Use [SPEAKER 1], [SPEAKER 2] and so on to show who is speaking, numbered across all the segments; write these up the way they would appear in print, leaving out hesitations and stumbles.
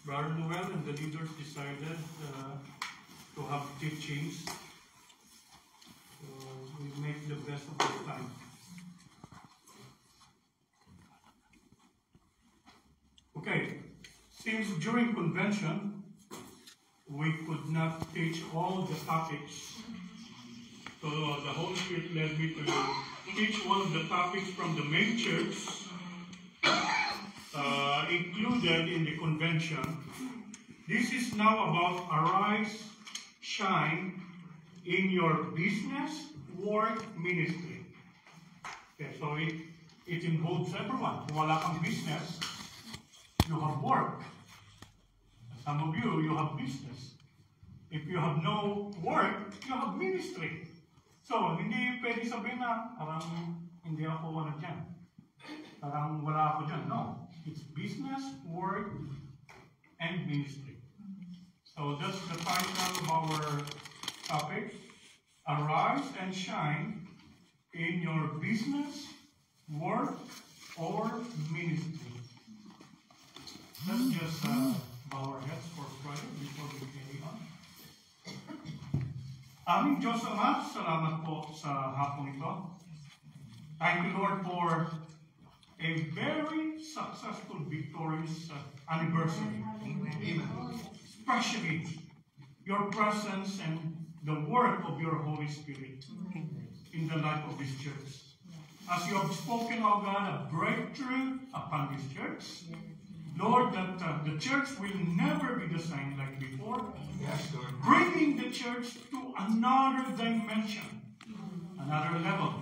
[SPEAKER 1] Brother Noel and the leaders decided to have teachings. So we make the best of the time. Okay, since during convention we could not teach all the topics, so the Holy Spirit led me to teach one of the topics from the main church, included in the convention. This is now about arise, shine in your business, work, ministry. Okay, so it involves everyone. Kung wala kang business, you have work. Some of you have business. If you have no work, you have ministry. So, hindi pwede sabihin na, parang hindi ako dyan. Parang wala ako dyan. No. It's business, work, and ministry. So, that's the title of our topic. Arise and shine in your business, work, or ministry. Let's just bow our heads for prayer before we carry on. Aming Diyos Ama, salamat po sa hapon ito. Thank you, Lord, for a very successful, victorious anniversary. Amen. Especially your presence and the work of your Holy Spirit in the life of this church. As you have spoken, O God, a breakthrough upon this church, Lord, that the church will never be the same like before. Yes, Lord. Bringing the church to another dimension, another level,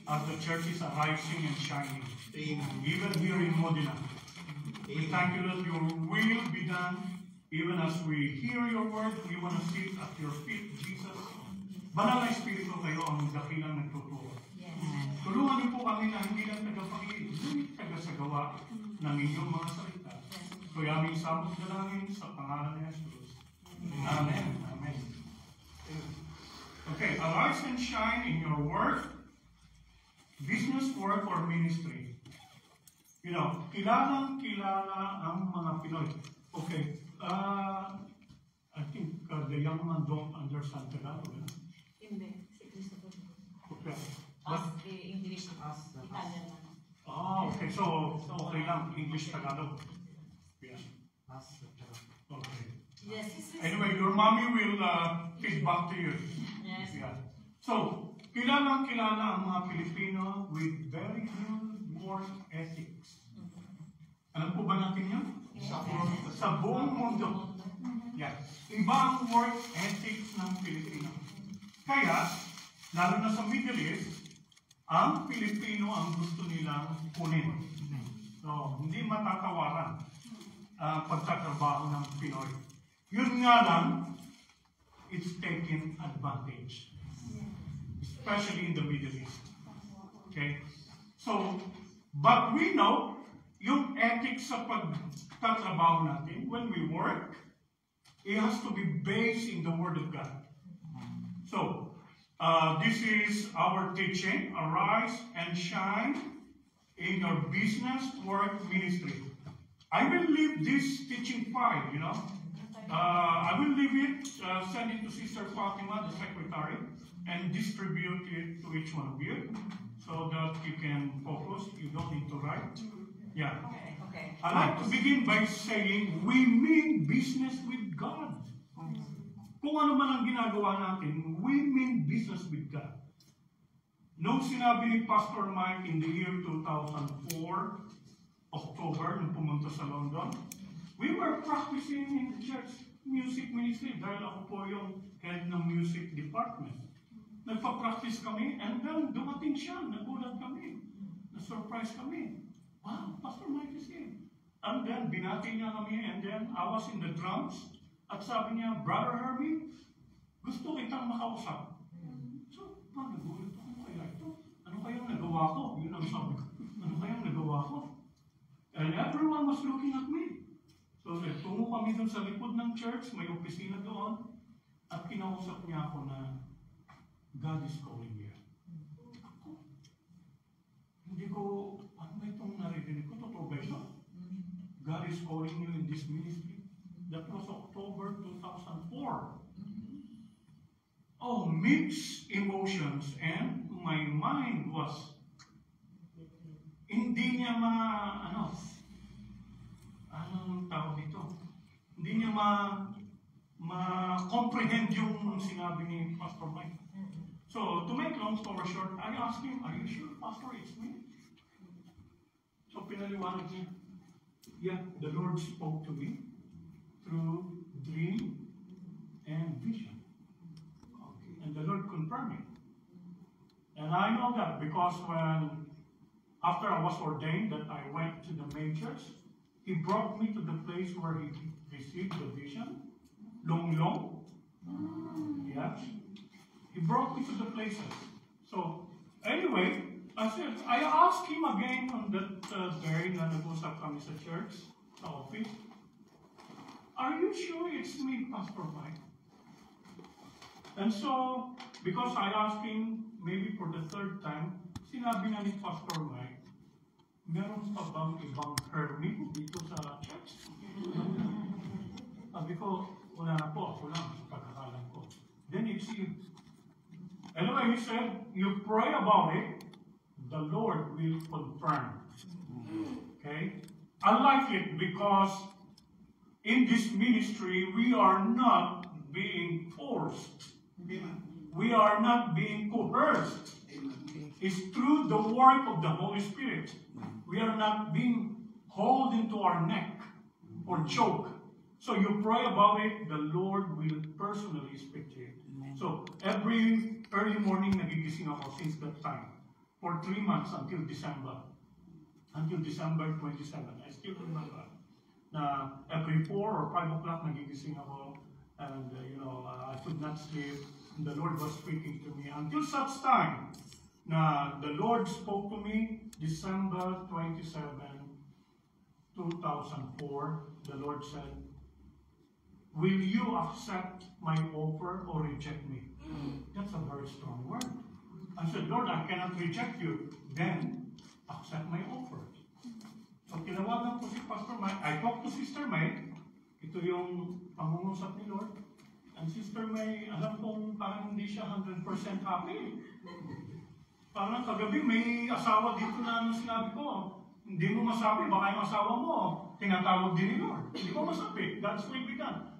[SPEAKER 1] as the church is arising and shining. Amen. Even here in Modena. We thank you that your will be done. Even as we hear your word, we want to sit at your feet, Jesus. Banal na Espiritu kayo ang dakilang nagtuturo. Yes. Tulungan niyo po kami na hindi lang tagapakinig, hindi tagasagawa ng inyong mga salita. So, aming samot dalangin sa pangalan ni Jesus. Amen. Amen. Okay, arise and shine in your work, business, work, or ministry. You know, kilalang-kilala ang mga Pinoy. Okay, I think the young man don't understand Tagalog.
[SPEAKER 2] Hindi.
[SPEAKER 1] Okay.
[SPEAKER 2] As English, Italian.
[SPEAKER 1] Oh, okay. So okay lang, English, Tagalog. Yes. Okay.
[SPEAKER 2] Yes.
[SPEAKER 1] Anyway, your mommy will feed back to you.
[SPEAKER 2] Yes.
[SPEAKER 1] Yeah. So, kilalang-kilala ang mga Pilipino with very good work ethics. Alam po ba natin yun? Sa buong mundo. Yeah. Iba ang work ethics ng Pilipino. Kaya, lalo na sa Middle East, ang Pilipino ang gusto nilang kunin. So, hindi matatawaran ang pagtatrabaho ng Pinoy. Yun nga lang, it's taken advantage. Especially in the Middle East. Okay? So, but we know, yung ethics sa pagtatrabaho natin, when we work, it has to be based in the Word of God. So, this is our teaching, arise and shine in your business, work, ministry. I will leave this teaching file, you know. I will leave it, send it to Sister Fatima, the secretary, and distribute it to each one of you so that you can focus. You don't need to write. Yeah.
[SPEAKER 2] Okay.
[SPEAKER 1] I like to begin by saying we mean business with God. Kung ano man ang ginagawa natin, we mean business with God. Nung sinabi ni Pastor Mike in the year 2004, October, nung pumunta sa London, we were practicing in the church music ministry dahil ako po yung head ng music department. Nagpa-practice kami and then dumating siya, nagulat kami, na-surprise kami. Wow, Pastor Mike is here. And then binati niya kami and then I was in the drums. At sabi niya, Brother Hermie, gusto kitang makausap. So, nagulat ako kaya ito. Ano kayang nagawa ko? Yun ang sabi ko. Ano kayang nagawa ko? And everyone was looking at me. So, tungo kami dun sa likod ng church, may opisina doon. At kinausap niya ako na, God is calling you. Ako. Hindi ko, ano ba itong naririnig ko? Totoo ba ito? God is calling you in this ministry. That was October 2004. Oh, mixed emotions, and my mind was hindi niya anong tawag dito? Hindi niya ma-comprehend yung sinabi ni Pastor Mike. So, to make long story short, I asked him, "Are you sure, Pastor, it's me?" So, pinaliwanag niya. Yeah, the Lord spoke to me through dream and vision. Okay. And the Lord confirmed it. And I know that because after I was ordained, that I went to the main church, He brought me to the place where He received the vision. Long. Yeah. He brought me to the places. So, anyway, I asked him again on that day na nag-usap kami sa church, sa office, "Are you sure it's me, Pastor Mike?" And so, because I asked him, maybe for the third time, sinabi na ni Pastor Mike, "Meron pa bang ibang hermit dito sa church?" Sabi ko, "Wala na po, ako lang, sa pagkakalam ko." Then it's you. Anyway, he said, "You pray about it, the Lord will confirm." Okay? I like it because in this ministry, we are not being forced. We are not being coerced. It's through the work of the Holy Spirit. We are not being hauled into our neck or choke. So you pray about it, the Lord will personally speak to you. So every early morning, nagigising ako since that time. For 3 months until December 27. I still remember. Every 4 or 5 o'clock, nagigising ako. And, I could not sleep. And the Lord was speaking to me until such time. The Lord spoke to me December 27, 2004. The Lord said, "Will you accept my offer or reject me?" That's a very strong word. I said, "Lord, I cannot reject you." Then, accept my offer. So, tinawagan ko si Pastor Mike. I talked to Sister May. Ito yung pangungusap ni Lord. And Sister May, alam kong parang hindi siya 100% happy. Parang kagabi may asawa dito na sinabi ko, "Hindi mo masabi, baka yung asawa mo, tinatawag din ni Lord." Hindi ko masabi. God's will be done.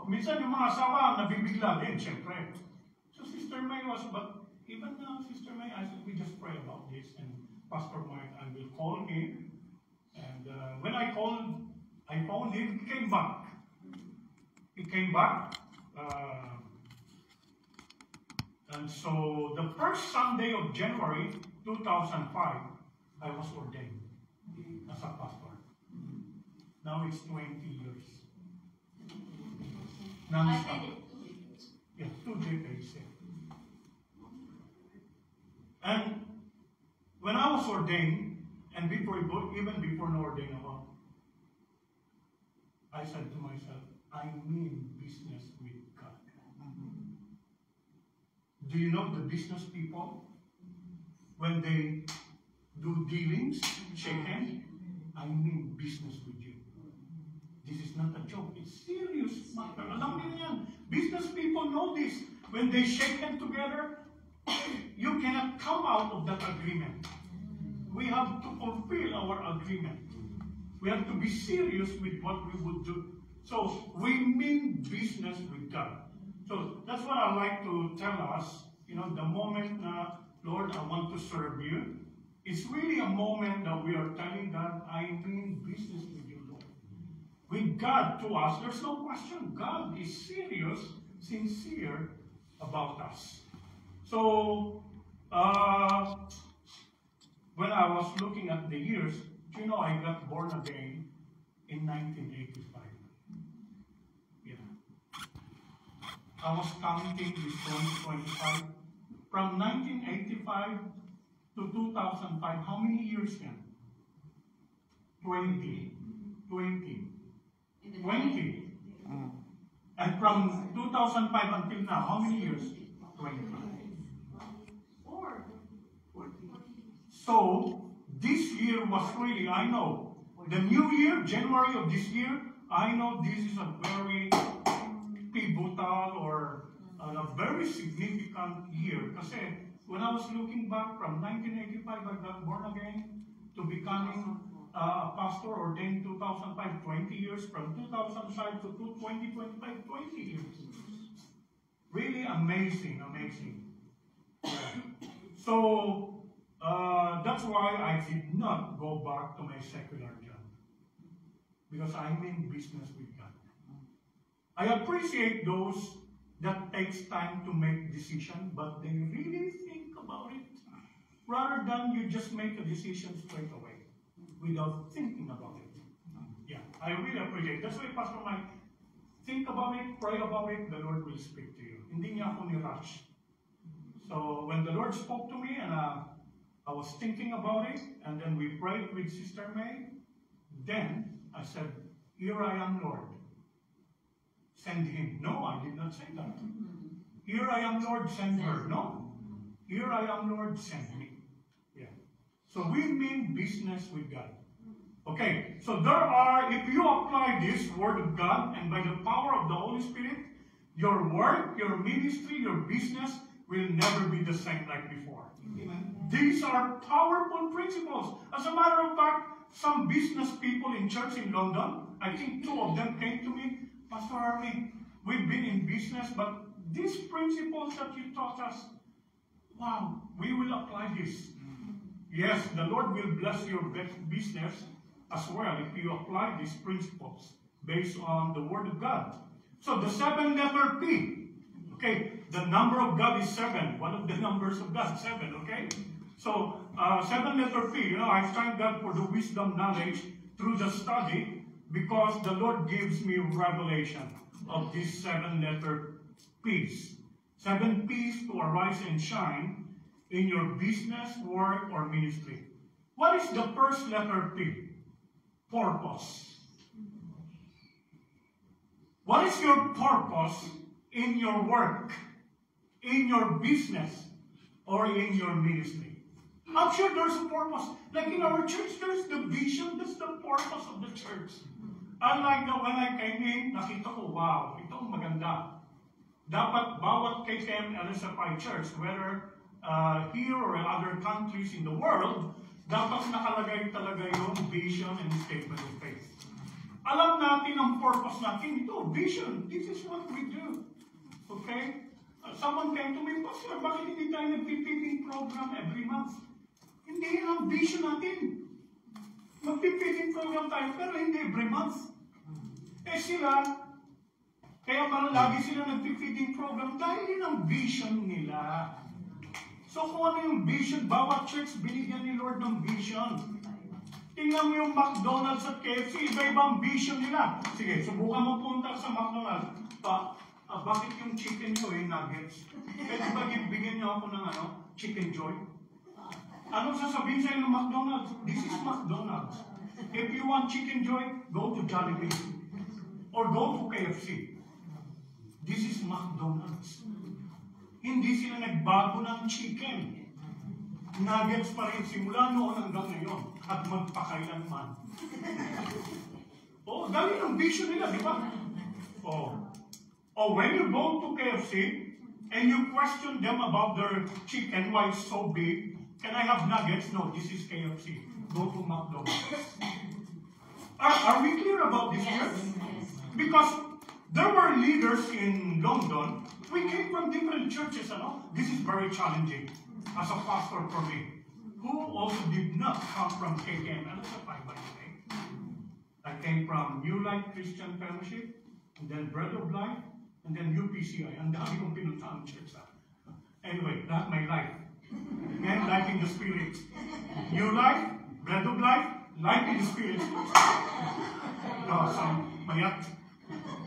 [SPEAKER 1] Minsan yung mga asawa, nabibigla din, syempre. So Sister May but even now, Sister May, I said, we just pray about this. And Pastor Mike, I will call him. And when I phoned him, he came back. And so the first Sunday of January 2005, I was ordained as a pastor. Now it's 20 years. Non-stop. Yeah, 2 decades. And when I was ordained, and even before no ordained ako, I said to myself, I mean business with God. Do you know the business people? When they do dealings, shake hands, I mean business with you. This is not a joke. It's serious matter. Alam niyo yan. Business people know this. When they shake hands together, you cannot come out of that agreement. We have to fulfill our agreement. We have to be serious with what we would do. So we mean business with God. So that's what I like to tell us. The moment, Lord, I want to serve you. It's really a moment that we are telling God, I mean business with you, Lord. With God, to us, there's no question. God is serious, sincere about us. So, when I was looking at the years, I got born again in 1985. Yeah. I was counting this 2025. From 1985 to 2005, how many years then? 20. And from 2005 until now, how many years? 25. 4. So, this year was really, I know, the new year, January of this year, I know this is a very pivotal or a very significant year. Kasi when I was looking back from 1985, I got born again to becoming a pastor ordained 2005, 20 years. From 2005 to 2025, 20 years. Really amazing, amazing. So, that's why I did not go back to my secular job. Because I'm in business with God. I appreciate those that takes time to make decision, but they really think about it. Rather than you just make a decision straight away without thinking about it. Yeah, I really appreciate it. That's why Pastor Mike, think about it, pray about it, the Lord will speak to you. Hindi niya ako ni-rush. So when the Lord spoke to me and I was thinking about it, and then we prayed with Sister May, then I said, "Here I am, Lord. Send him." No, I did not say that. "Here I am, Lord, send her." No. "Here I am, Lord, send me." Yeah. So we mean business with God. Okay, so there are, if you apply this word of God and by the power of the Holy Spirit, your work, your ministry, your business will never be the same like before. Amen. These are powerful principles. As a matter of fact, some business people in church in London, I think 2 of them came to me, "Pastor Army, we've been in business, but these principles that you taught us, wow, we will apply this." Yes, the Lord will bless your business as well if you apply these principles based on the Word of God. So the 7-letter P, okay, the number of God is 7. One of the numbers of God, 7, okay? So 7-letter P, I thank God for the wisdom, knowledge through the study, because the Lord gives me revelation of these 7-letter P's. 7 P's to arise and shine in your business, work, or ministry. What is the first letter P? Purpose. What is your purpose in your work, in your business, or in your ministry? I'm sure there's a purpose. Like in our church, there's the vision, that's the purpose of the church. Unlike when I came in, nakita ko, wow, itong maganda. Dapat bawat KTM LSFI church, whether here or other countries in the world, dapat nakalagay talaga yung vision and statement of faith. Alam natin ang purpose natin. Ito, vision. This is what we do. Okay? Someone came to me, "Pastor, bakit hindi tayo nag-feeding program every month?" Hindi yan ang vision natin. Mag-feeding program tayo, pero hindi every month. Sila, kaya parang lagi sila nag-feeding program dahil yun ang vision nila. So kung ano yung vision, bawat church binigyan ni Lord ng vision. Tingnan mo yung McDonald's at KFC, iba-ibang vision nila. Sige, subukan mo punta sa McDonald's. Bakit yung chicken nyo nuggets? Pwede ba bigyan nyo ako ng chicken joy? Anong sasabihin sa'yo ng McDonald's? This is McDonald's. If you want chicken joy, go to Jollibee. Or go to KFC. This is McDonald's. Hindi sila nagbago ng chicken. Nuggets pa rin simula noon hanggang ngayon. At magpakailanman. Dali ang vision nila, di ba? When you go to KFC and you question them about their chicken, why it's so big, can I have nuggets? No, this is KFC. Go to McDonald's. Are we clear about this?
[SPEAKER 2] Yes.
[SPEAKER 1] Because there were leaders in London. We came from different churches, This is very challenging as a pastor for me, who also did not come from KKM LSFI, by the way. I came from New Life Christian Fellowship, and then Bread of Life, and then UPCI. Ang dami kong pinuntahan church. Anyway, that's my life. And life in the Spirit. New Life, Bread of Life, life in the Spirit. Mayat.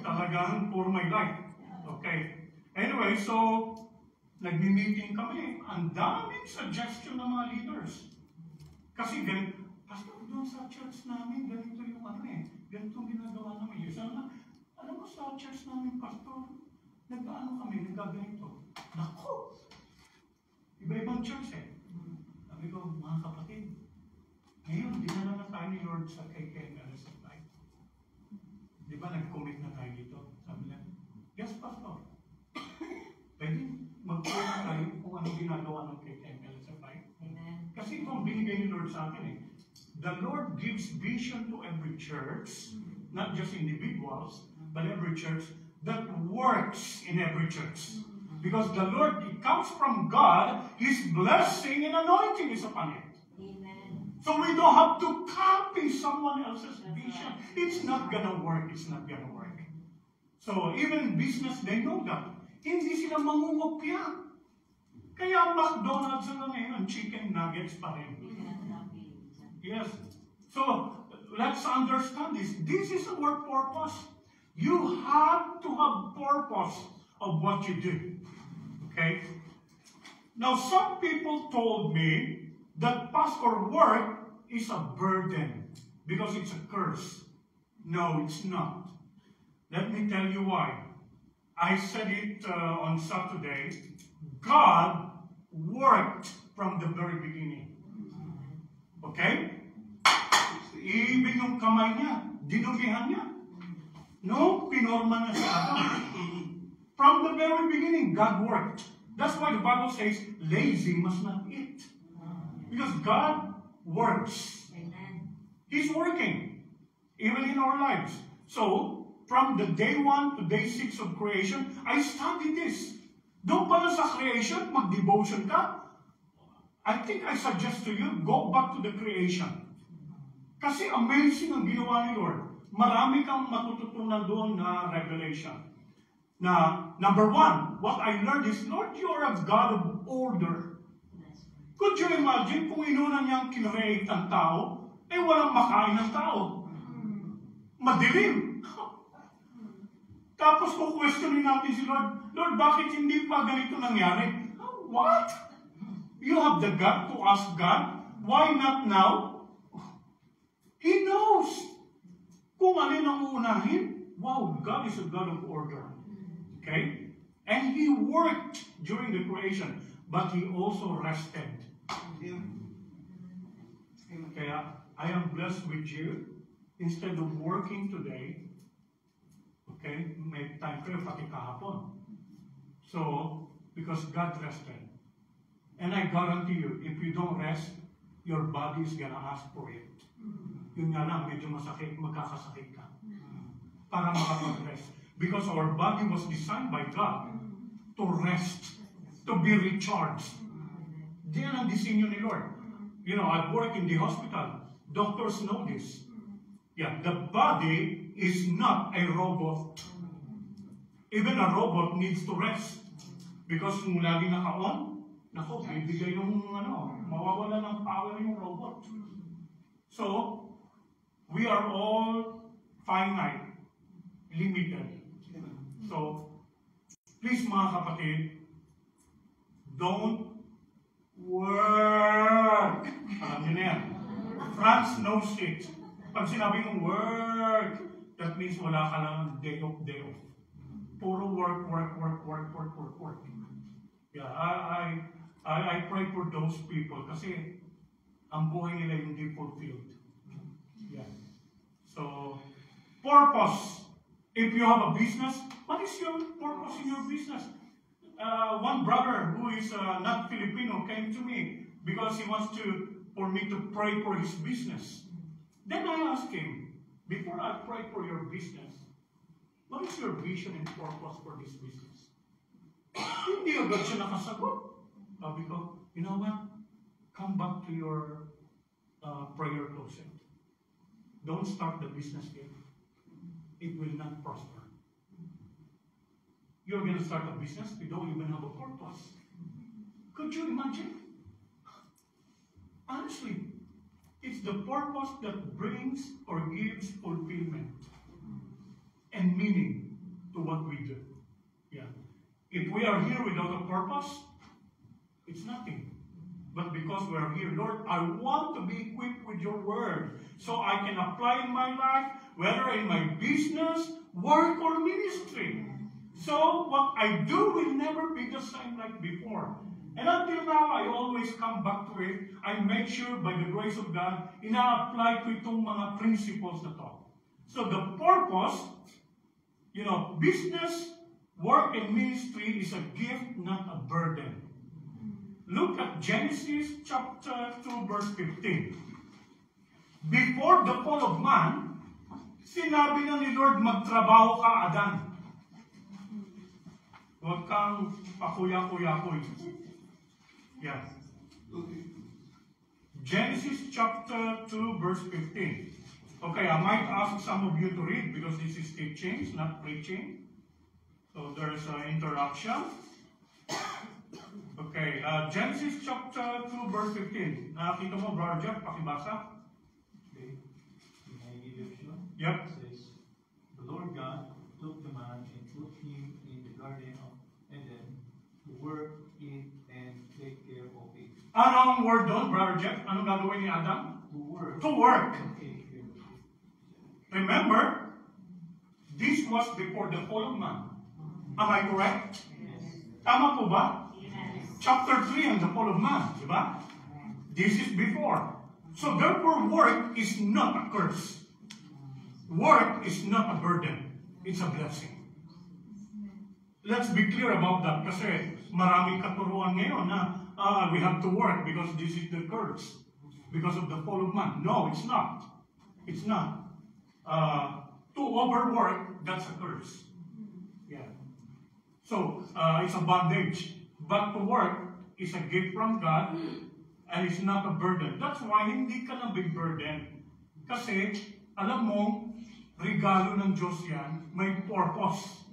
[SPEAKER 1] Talagang for my life. Okay. Anyway, so, nagmi-meeting kami. Ang daming suggestion ng mga leaders. Kasi Pastor, doon sa church namin, ganito yung ganito ginagawa namin. Alam mo sa church namin, Pastor, kami, nagaganito. Naku! Iba-ibang church Sabi ko, mga kapatid, ngayon, dinala na tayo ni Lord sa KKM LSFI. Di di ba nag-commit na tayo dito? Sabi niya, yes, Pastor. Pwede mag-pray na tayo kung anong ginagawa ng KMLSFI.
[SPEAKER 2] Amen.
[SPEAKER 1] Kasi ito ang binigay ni Lord sa akin eh. The Lord gives vision to every church, not just individuals, but every church that works in every church. Because the Lord, it comes from God, His blessing and anointing is upon it.
[SPEAKER 2] Amen.
[SPEAKER 1] So we don't have to copy someone else's vision. It's not gonna work. It's not gonna work. So even in business, they know that. Hindi sila mangungopya. Kaya McDonald's na ngayon, chicken nuggets pa rin. Yes. So let's understand this. This is our purpose. You have to have purpose of what you do. Okay? Now some people told me that pastor work is a burden because it's a curse. No, it's not. Let me tell you why. I said it on Saturday. God worked from the very beginning. Okay? Even yung kamay niya, dinumihan niya. No, pinorma niya sa Adam. From the very beginning, God worked. That's why the Bible says, lazy must not eat. Because God works.
[SPEAKER 2] Amen.
[SPEAKER 1] He's working, even in our lives. So, from the day 1 to day 6 of creation, I studied this. Doon pala sa creation, mag-devotion ka. I think I suggest to you, go back to the creation. Kasi amazing ang ginawa ni Lord. Marami kang matututunan doon na revelation. Na, number 1, what I learned is, Lord, you are a God of order. Could you imagine kung inuna niyang kinreate ang tao, eh walang makain ng tao. Madilim. Tapos kung questionin natin si Lord, Lord, bakit hindi pa ganito nangyari? What? You have the gut to ask God, why not now? He knows. Kung alin ang uunahin, wow, God is a God of order. Okay? And He worked during the creation, but He also rested. Kaya, I am blessed with you. Instead of working today, okay, may time kayo pati kahapon. So, because God rested. And I guarantee you, if you don't rest, your body is gonna ask for it. Yun nga lang, medyo masakit, magkakasakit ka. Para makapag-rest. Because our body was designed by God to rest, to be recharged. Diyan ang disenyo ni Lord. You know, I've worked in the hospital. Doctors know this. Yeah, the body is not a robot. Even a robot needs to rest. Because kung lagi naka-on, nako, bibigay yung mawawala ng power yung robot. So, we are all finite, limited. So, please mga kapatid, don't work. Alam niyo na yan. France knows it. Pag sinabi ng work, that means wala ka lang day off, day off. Puro work. Yeah, I pray for those people kasi ang buhay nila hindi fulfilled. Yeah. So, purpose. If you have a business, what is your purpose in your business? One brother who is not Filipino came to me because he wants for me to pray for his business. Then I asked him, before I pray for your business, what is your vision and purpose for this business? Hindi agad siya nakasagot. Sabi ko, you know what? Come back to your prayer closet. Don't start the business yet. It will not prosper. You're going to start a business, you don't even have a purpose. Could you imagine? Honestly, it's the purpose that brings or gives fulfillment and meaning to what we do. Yeah. If we are here without a purpose, it's nothing. But because we are here, Lord, I want to be equipped with your word so I can apply in my life, whether in my business, work, or ministry. So what I do will never be the same like before. And until now, I always come back to it. I make sure by the grace of God, ina-apply ko itong mga principles na to. So the purpose, business, work, and ministry is a gift, not a burden. Look at Genesis chapter 2, verse 15. Before the fall of man, sinabi na ni Lord, magtrabaho ka, Adan. Huwag kang pakuya-kuya-kuy. Yeah. Genesis chapter 2, verse 15. Okay, I might ask some of you to read because this is teaching, not preaching. So there's an interruption. Okay, Genesis chapter 2, verse 15. Nakita mo, Brother Jeff, pakibasa.
[SPEAKER 3] Okay. May Egyptian.
[SPEAKER 1] Yep.
[SPEAKER 3] Says, the Lord God took the man and put him in the garden of Eden to work it and take care of it.
[SPEAKER 1] Anong word doon, Brother Jeff? Anong gagawin ni Adam?
[SPEAKER 3] To work.
[SPEAKER 1] To work.
[SPEAKER 3] And take care of it.
[SPEAKER 1] Remember, this was before the fall of man. Am I correct?
[SPEAKER 3] Yes.
[SPEAKER 1] Tama po ba?
[SPEAKER 2] Yes.
[SPEAKER 1] Chapter 3 and the fall of man, di ba? This is before. So therefore, work is not a curse. Work is not a burden. It's a blessing. Let's be clear about that kasi maraming katuruan ngayon na we have to work because this is the curse. Because of the fall of man. No, it's not. It's not. To overwork, that's a curse. Yeah. So, it's a bondage. But to work is a gift from God and it's not a burden. That's why hindi ka na big burden. Kasi, alam mo, regalo ng Diyos yan, may purpose.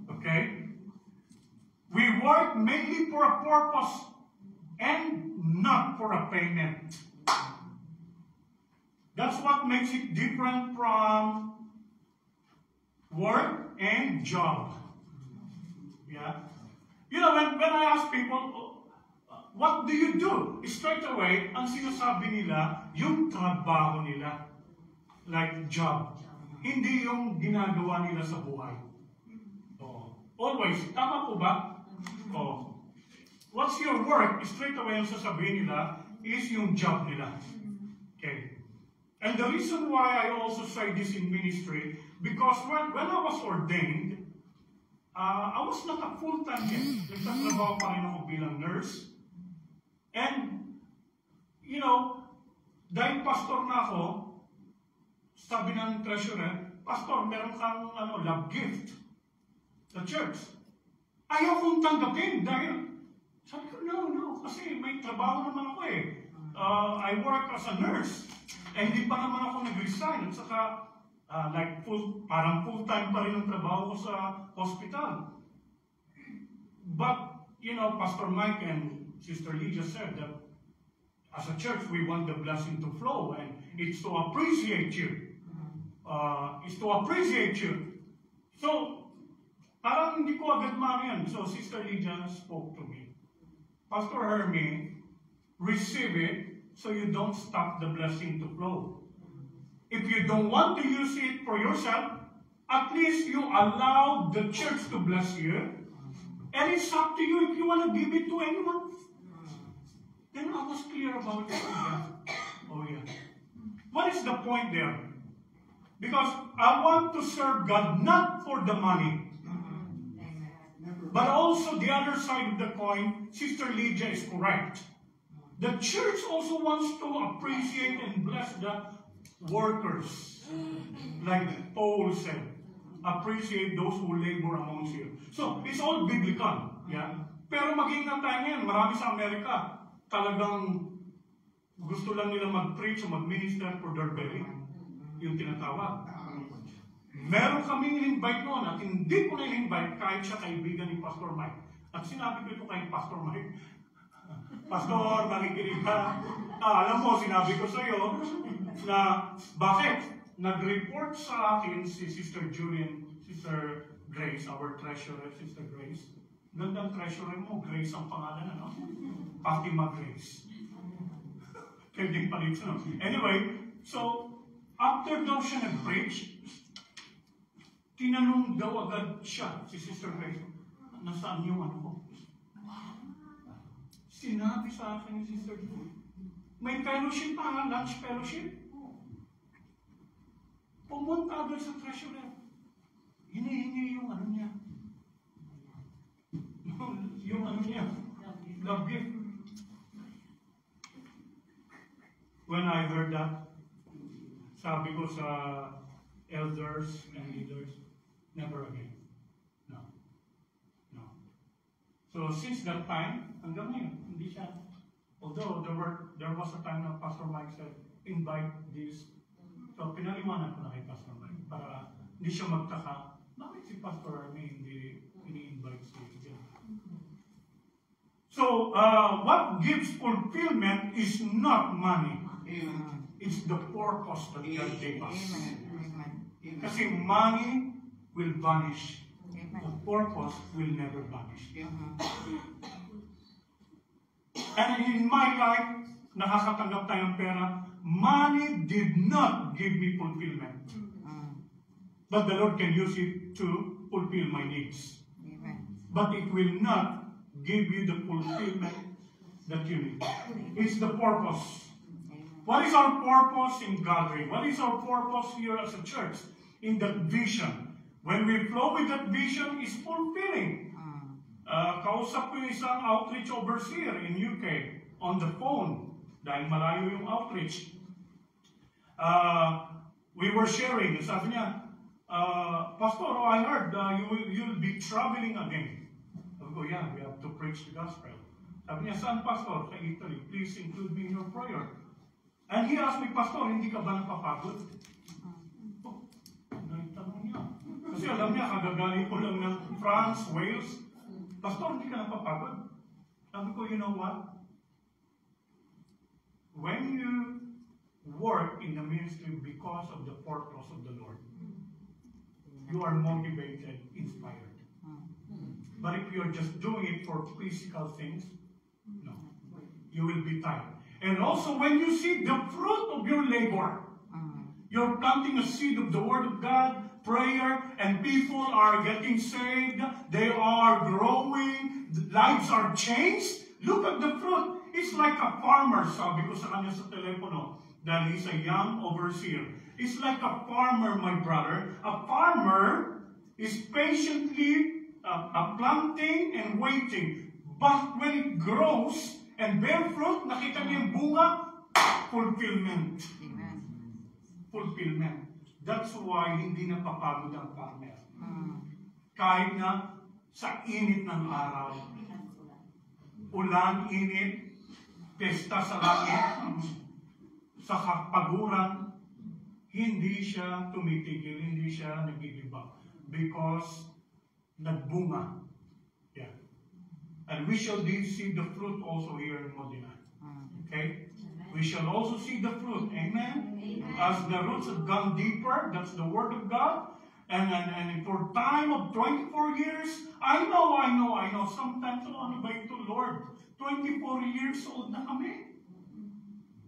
[SPEAKER 1] Okay? We work mainly for a purpose and not for a payment. That's what makes it different from work and job. Yeah? When I ask people, what do you do? Straight away, ang sinasabi nila, yung trabaho nila. Like job. Hindi yung ginagawa nila sa buhay. Oh. Always. Tama po ba? Oh. What's your work? Straight away, ang sasabihin nila is yung job nila. Okay. And the reason why I also say this in ministry, because when I was ordained, I was not a full-time yet. Nagtatrabaho pa rin ako bilang nurse. And, dahil pastor na ako, sabi ng treasurer, Pastor, meron kang love gift sa church. Ayaw kong tanggapin dahil, sabi ko, no, kasi may trabaho naman ako eh. I work as a nurse. Eh, hindi pa naman ako nag-resign. At saka, parang full-time pa rin ang trabaho ko sa hospital. But, Pastor Mike and Sister Lydia said that as a church, we want the blessing to flow and it's to appreciate you. So, parang hindi ko agad yan. So, Sister Lydia spoke to me. Pastor Hermie, receive it so you don't stop the blessing to flow. If you don't want to use it for yourself, at least you allow the church to bless you. And it's up to you if you want to give it to anyone. Then I was clear about it. Oh yeah. What is the point there? Because I want to serve God not for the money. But also the other side of the coin, Sister Lydia is correct. The church also wants to appreciate and bless the workers. Like Paul said, appreciate those who labor amongst you. So, it's all biblical. Yeah? Pero mag-ingat tayo ngayon. Marami sa Amerika, talagang gusto lang nila mag-preach o mag-minister for their belly. Yung tinatawag. Meron kaming invite noon at hindi ko na invite kahit siya kaibigan ni Pastor Mike. At sinabi ko ito kay Pastor Mike, Pastor, nakikinig ka. Alam mo, sinabi ko sa iyo na bakit? Nag-report sa akin si Sister Julian, Sister Grace, our treasurer, Sister Grace. Gandang treasurer mo, Grace ang pangalan, ano? Fatima Grace. Pwedeng palit siya. Anyway, so, after daw siya nag-preach, tinanong daw agad siya, si Sister Grace, nasaan yung ano ko? Sinabi sa akin ni Sister Grace, may fellowship pa, lunch fellowship. pumunta agad sa treasurer. Hinihingi yung ano niya. Yung ano niya. Love gift. When I heard that, sabi ko sa elders and leaders, never again. No. No. So since that time, hanggang ngayon, hindi siya. Although there was a time na Pastor Mike said, invite this. So pinaliwanag ko na kay Pastor Mike para hindi siya magtaka, bakit si Pastor Army hindi ini-invite si Jen? So what gives fulfillment is not money.
[SPEAKER 4] Amen.
[SPEAKER 1] It's the purpose that God gave us.
[SPEAKER 4] Amen.
[SPEAKER 1] Kasi money will vanish.
[SPEAKER 4] Amen.
[SPEAKER 1] The purpose will never vanish.
[SPEAKER 4] Amen.
[SPEAKER 1] And in my life, nakakatanggap tayong pera, money did not give me fulfillment. But the Lord can use it to fulfill my needs.
[SPEAKER 4] Amen.
[SPEAKER 1] But it will not give you the fulfillment that you need. It's the purpose. What is our purpose in gathering? What is our purpose here as a church? In that vision. When we flow with that vision, is fulfilling. Kausap ko yung isang outreach overseer in UK on the phone dahil malayo yung outreach. We were sharing. Sabi niya, Pastor, I heard you'll be traveling again. Sabi ko, yeah, we have to preach the gospel. Sabi niya, saan Pastor? Sa Italy. Please include me in your prayer. And he asked me, Pastor, hindi ka ba napapagod? Naitanong niya. Kasi alam niya, kagagaling ko lang ng France, Wales. Pastor, hindi ka napapagod? Sabi ko, you know what? When you work in the ministry because of the purpose of the Lord, you are motivated, inspired. But if you're just doing it for physical things, no. You will be tired. And also when you see the fruit of your labor, you're planting a seed of the Word of God, prayer, and people are getting saved, they are growing, lives are changed. Look at the fruit. It's like a farmer, sabi ko sa kanya sa telepono, that he's a young overseer. It's like a farmer, my brother. A farmer is patiently planting and waiting. But when it grows and bear fruit, nakita niya yung bunga, fulfillment.
[SPEAKER 4] Amen.
[SPEAKER 1] Fulfillment. That's why hindi napapagod ang farmer. Kahit na sa init ng araw, ulan, init, pesta sa langit, sa kapaguran, hindi siya tumitigil, hindi siya nag-give-up. Because nagbunga. Yeah. And we shall see the fruit also here in Modena. Okay? We shall also see the fruit. Amen? As the roots have gone deeper, that's the Word of God. And for time of 24 years, I know. Sometimes, ano ba ito, Lord? 24 years old na kami.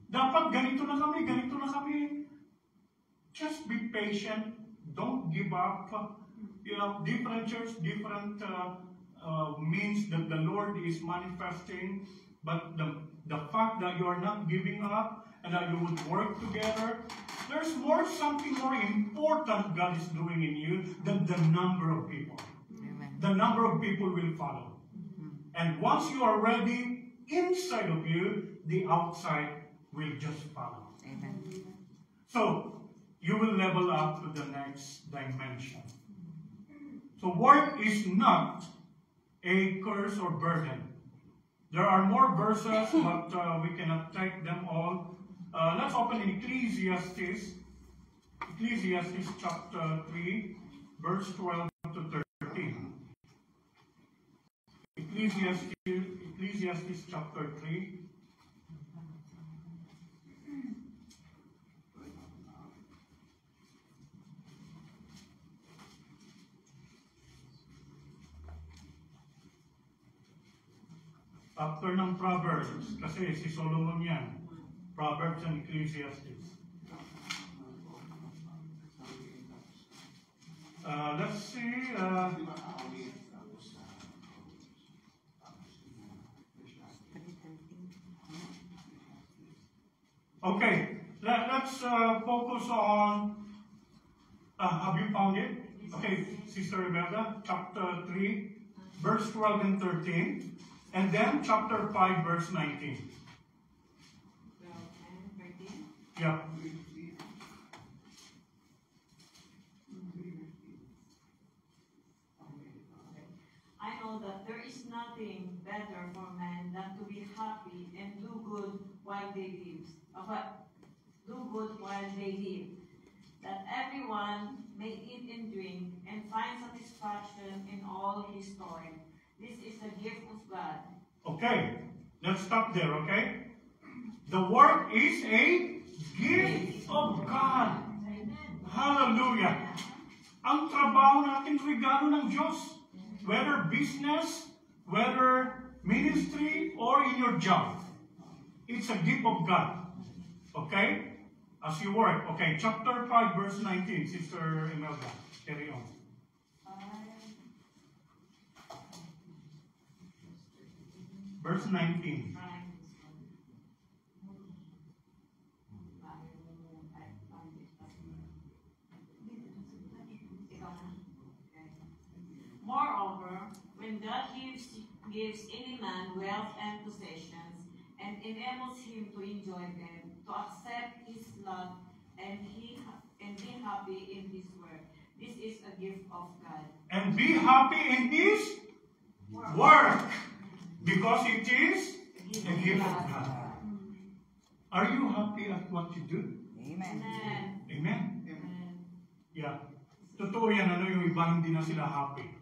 [SPEAKER 1] Dapat ganito na kami. Just be patient. Don't give up. You know, different church, different means that the Lord is manifesting. But the fact that you are not giving up and that you would work together, there's something more important God is doing in you than the number of people.
[SPEAKER 4] Amen.
[SPEAKER 1] The number of people will follow. And once you are ready, inside of you, the outside will just follow.
[SPEAKER 4] Amen.
[SPEAKER 1] So, you will level up to the next dimension. So, work is not a curse or burden. There are more verses, but we cannot take them all. Let's open in Ecclesiastes chapter 3, verse 12 to 13. Ecclesiastes chapter 3. After ng Proverbs, kasi si Solomon yan. Proverbs and Ecclesiastes. Let's see. Okay, let's focus on Have you found it? Okay, Sister Rebecca, chapter 3, verse 12 and 13. And then chapter 5, verse 19.
[SPEAKER 2] 12 and 13.
[SPEAKER 1] Yeah.
[SPEAKER 2] I know that there is nothing better for man than to be happy and do good while they live. Do good while they live. That everyone may eat and drink and find satisfaction in all his toil. This is a gift of God.
[SPEAKER 1] Okay, let's stop there, okay? The work is a gift of God.
[SPEAKER 2] Amen.
[SPEAKER 1] Hallelujah. Ang trabaho natin regalo ng Diyos. Whether business, whether ministry, or in your job. It's a gift of God. Okay? As you work. Okay, chapter 5, verse 19. Sister Imelda, carry on. Verse 19.
[SPEAKER 2] Moreover, when God gives any man wealth and possessions, and enables him to enjoy them, to accept his lot, and be happy in his work, this is a gift of God.
[SPEAKER 1] And be happy in his work, because it is a gift of God. Are you happy at what you do?
[SPEAKER 4] Amen.
[SPEAKER 2] Amen.
[SPEAKER 1] Amen?
[SPEAKER 2] Amen.
[SPEAKER 1] Yeah. Totoo yan, yung iba hindi na sila happy.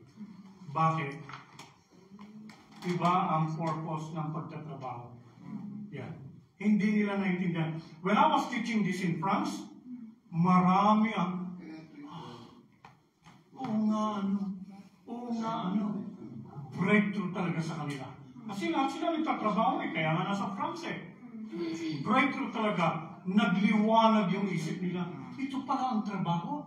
[SPEAKER 1] Bakit? Iba ang purpose ng pagtatrabaho. Yeah. Hindi nila naintindihan. When I was teaching this in France, marami ang, oo nga, breakthrough talaga sa kanila. Kasi lahat sila nagtatrabaho kaya nga nasa France Breakthrough talaga. Nagliwanag yung isip nila. Ito pala ang trabaho.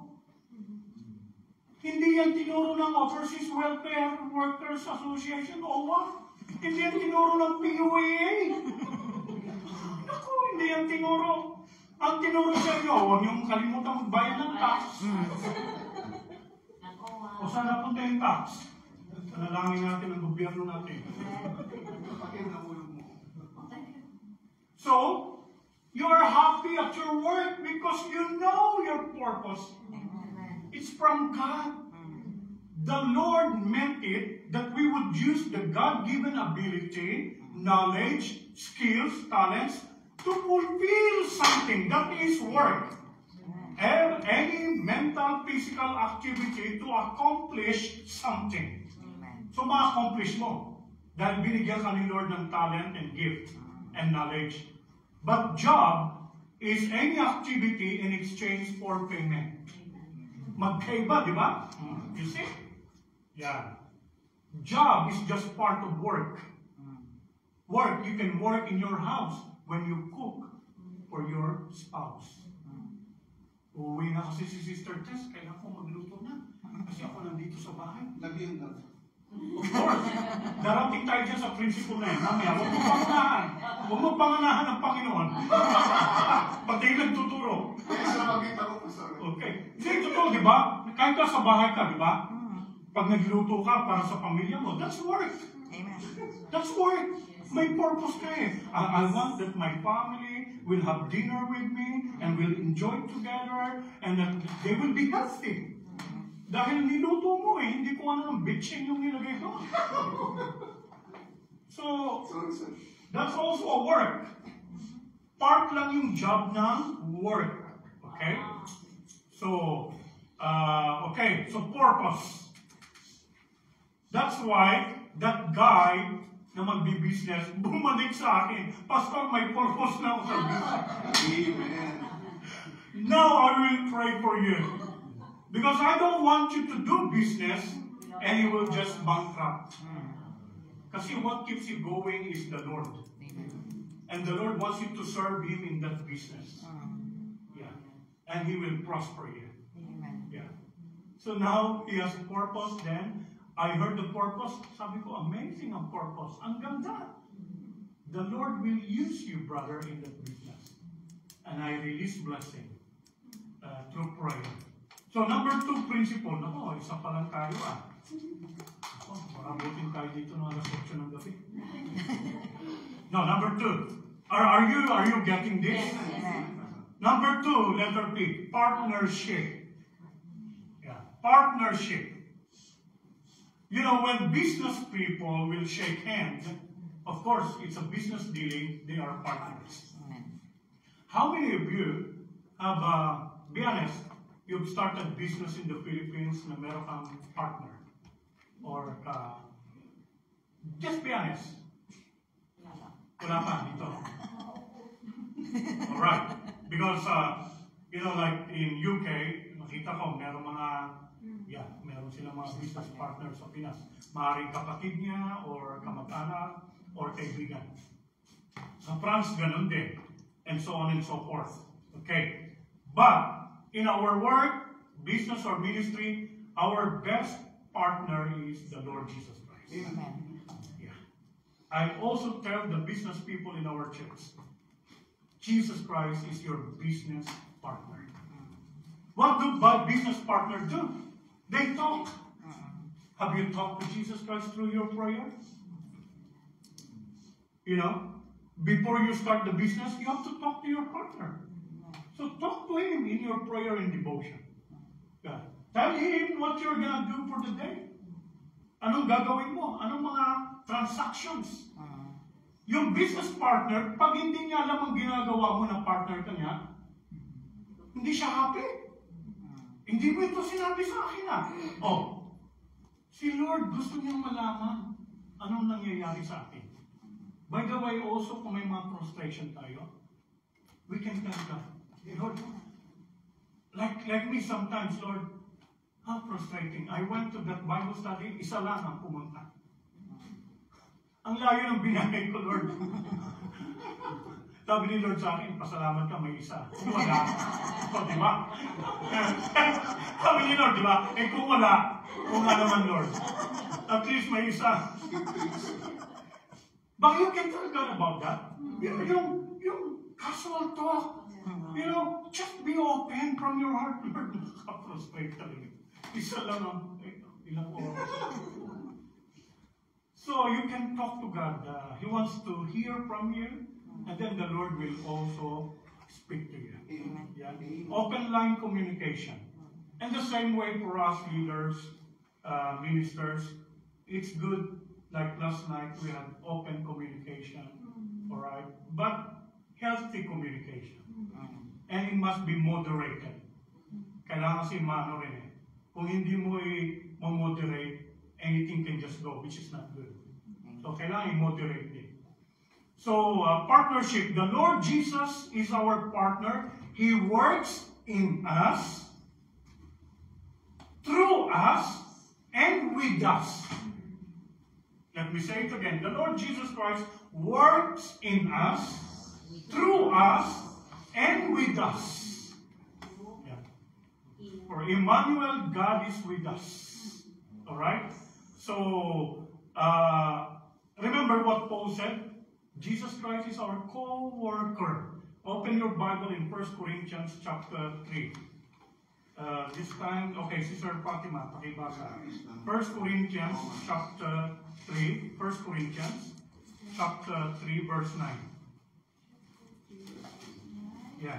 [SPEAKER 1] Hindi yan tinuro ng Overseas Welfare Workers Association, OWA. Hindi yan tinuro ng PUAA. Naku, hindi yan tinuro. Ang tinuro sa inyo, huwag niyong kalimutan magbayad ng tax. O saan napunta yung tax? Panalangin natin ang gobyerno natin. So, you are happy at your work because you know your purpose. It's from God. The Lord meant it that we would use the God-given ability, knowledge, skills, talents to fulfill something that is work. Any mental, physical activity to accomplish something. So ma-accomplish mo. Dahil binigyan ka ni Lord ng talent and gift and knowledge. But job is any activity in exchange for payment. Magkaiba, di ba? You see? Yeah. Job is just part of work. Work, you can work in your house when you cook for your spouse. Uwi na kasi si Sister Tess, kaya ako magluto na. Kasi ako nandito sa bahay.
[SPEAKER 5] Lagyan na.
[SPEAKER 1] Of course. Darating tayo dyan sa principle na yun. Mamaya, huwag mo panganahan. Huwag mo panganahan ng Panginoon. Pag tayo nagtuturo.
[SPEAKER 5] Kaya sa makita ko, sorry.
[SPEAKER 1] Okay. Hindi, totoo, di ba? Kahit ka sa bahay ka, di ba? Pag nagluto ka para sa pamilya mo, that's work.
[SPEAKER 4] Amen.
[SPEAKER 1] That's work. May purpose ka eh. I want that my family will have dinner with me and will enjoy together and that they will be healthy. Dahil niluto mo eh, hindi ko ano ng bitchin yung nilagay ko. So,
[SPEAKER 5] Sorry.
[SPEAKER 1] that's also a work. Part lang yung job ng work. Okay? So, so purpose. That's why that guy na magbi-business, bumalik sa akin, Pastor, may purpose na ako sa business.
[SPEAKER 5] Amen.
[SPEAKER 1] Now I will pray for you. Because I don't want you to do business and you will just bankrupt. Kasi what keeps you going is the Lord. And the Lord wants you to serve Him in that business. Yeah. And He will prosper you. Yeah. So now He has a purpose then. I heard the purpose. Sabi ko, amazing ang purpose. Ang ganda. The Lord will use you, brother, in that business. And I release blessing through prayer. So, number 2 principle. Nako, isa pa lang tayo Ako, marabutin tayo dito ng alas 8 ng gabi. No, number 2. Are you getting this? Number 2, letter P, partnership. Yeah, partnership. You know, when business people will shake hands, of course, it's a business dealing, they are partners. How many of you have, be honest, you've started business in the Philippines na meron kang partner? Or, just be honest. Wala pa dito. Alright. Because, you know, like in UK, nakita ko, meron meron silang mga business partners sa Pinas. Maaaring kapatid niya, or kamag-anak, or kaibigan. Sa France, ganun din. And so on and so forth. Okay. But, in our work, business or ministry, our best partner is the Lord Jesus Christ.
[SPEAKER 4] Amen.
[SPEAKER 1] Yeah. I also tell the business people in our church, Jesus Christ is your business partner. What do business partners do? They talk. Have you talked to Jesus Christ through your prayer? You know, before you start the business, you have to talk to your partner. So talk to him in your prayer and devotion. Yeah. Tell him what you're gonna do for the day. Anong gagawin mo? Anong mga transactions? Yung business partner, pag hindi niya alam ang ginagawa mo ng partner ka niya, hindi siya happy. Hindi mo ito sinabi sa akin Oh, si Lord gusto niyang malaman anong nangyayari sa atin. By the way, also kung may mga frustration tayo, we can tell God, Lord, like me sometimes, Lord, how frustrating. I went to that Bible study, isa lang ang pumunta. Ang layo ng binigay ko, Lord. Sabi ni Lord sa akin, pasalamat ka, may isa. Kung wala, di ba? Sabi ni Lord, di ba? Kung wala, kung nga naman, Lord. At least may isa. But you can tell God about that. Yung casual talk. You know, just be open from your heart, Lord. Nakaka-frustrate talaga. Isa lang ang ilang oras. So you can talk to God. He wants to hear from you, and then the Lord will also speak to you. Yeah? Open line communication. And the same way for us leaders, ministers, it's good. Like last night, we had open communication, all right? But healthy communication. And it must be moderated. Kailangan kasi mano rin eh. Kung hindi mo i-moderate, anything can just go, which is not good. So, kailangan i-moderate din. So, partnership. The Lord Jesus is our partner. He works in us, through us, and with us. Let me say it again. The Lord Jesus Christ works in us, through us, and with us. For Emmanuel, God is with us. Alright? So, remember what Paul said? Jesus Christ is our co-worker. Open your Bible in 1 Corinthians chapter 3. This time, okay, Sister Fatima, pakibasa. 1 Corinthians chapter 3. 1 Corinthians chapter 3, verse 9. Yeah.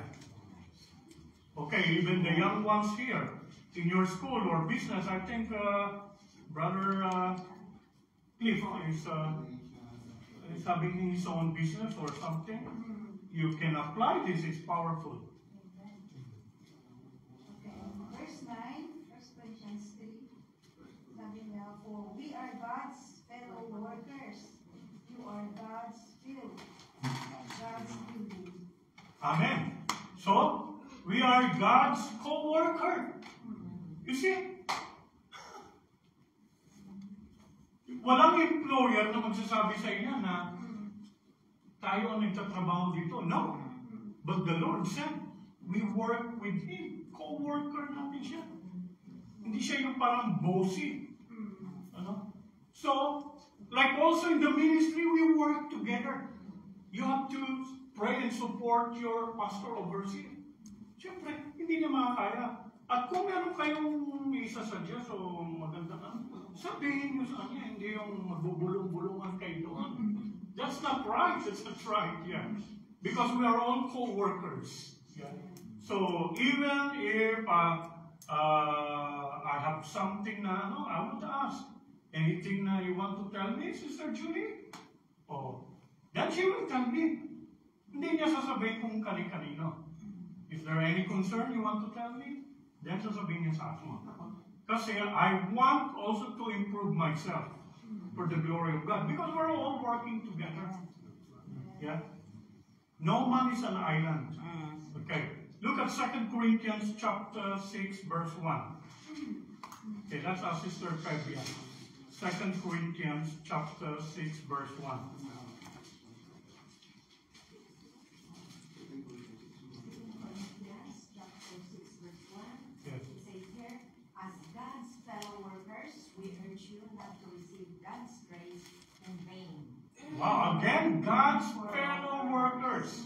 [SPEAKER 1] Okay, even the young ones here, in your school or business, I think Brother Cliff is having his own business or something. You can apply this, it's powerful.
[SPEAKER 6] Verse 9, 1 Corinthians 3, sabi niya, for we are God's fellow workers. You are God's field, God's building.
[SPEAKER 1] Amen. So, we are God's co-worker. You see? Walang employer na magsasabi sa inyo na tayo ang nagtatrabaho dito. No. But the Lord said, we work with Him. Co-worker natin siya. Hindi siya yung parang bossy. Ano? So, like also in the ministry, we work together. You have to pray and support your pastor overseer. Siyempre, hindi niya makakaya. At kung meron kayong isa-suggest o maganda ka, sabihin nyo sa kanya, hindi yung magbubulong-bulungan kayo doon. That's not right. That's not right. Yeah. Because we are all co-workers. Yeah. So even if I have something na I would ask, anything na you want to tell me, Sister Julie? Oh, then she will tell me. Hindi niya sasabihin kung kani-kanino. If there are any concern you want to tell me, then sasabihin niya sa akin. Kasi I want also to improve myself for the glory of God. Because we're all working together. Yeah? No man is an island. Okay. Look at 2 Corinthians chapter 6, verse 1. Okay, that's our Sister Fabian. 2 Corinthians chapter 6, verse 1. Wow, again, God's fellow workers.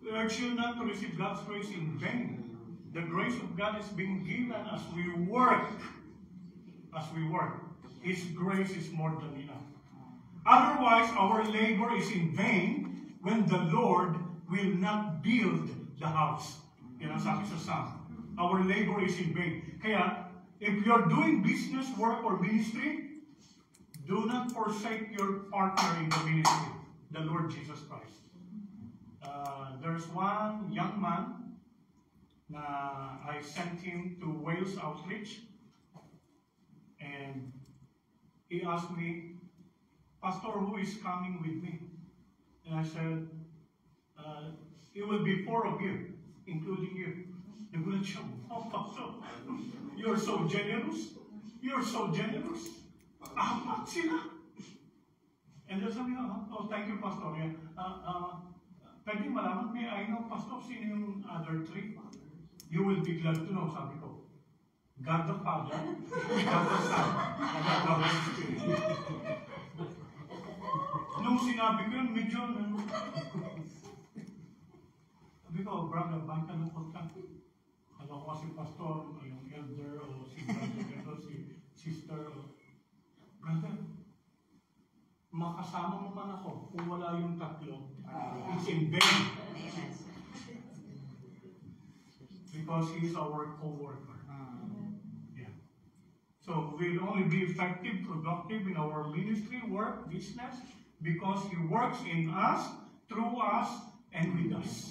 [SPEAKER 1] We urge you not to receive God's grace in vain. The grace of God is being given as we work. As we work. His grace is more than enough. Otherwise, our labor is in vain when the Lord will not build the house. Yan ang sabi sa Psalm. Our labor is in vain. Kaya, if you're doing business, work, or ministry, do not forsake your partner in the ministry, the Lord Jesus Christ. There's one young man na I sent him to Wales Outreach, and he asked me, Pastor, who is coming with me? And I said, it will be 4 of you, including you. Nagulat siya, oh, Pastor, you're so generous. You're so generous. Apat sila. And then sabi ko, oh, thank you, Pastor. Pwede malaman, may I know, Pastor, sino yung other 3? You will be glad to know, sabi ko. God the Father, God the Son, and God the Holy Spirit. Nung sinabi ko yun, medyo, sabi ko, brother, bakit kalungkot ka? Alam ko si Pastor, yung elder, o si brother, o si sister, brother, makasama mo man ako kung wala yung tatlo. It's in vain. Because he is our co-worker. Yeah. So we'll only be effective, productive in our ministry, work, business, because he works in us, through us, and with us.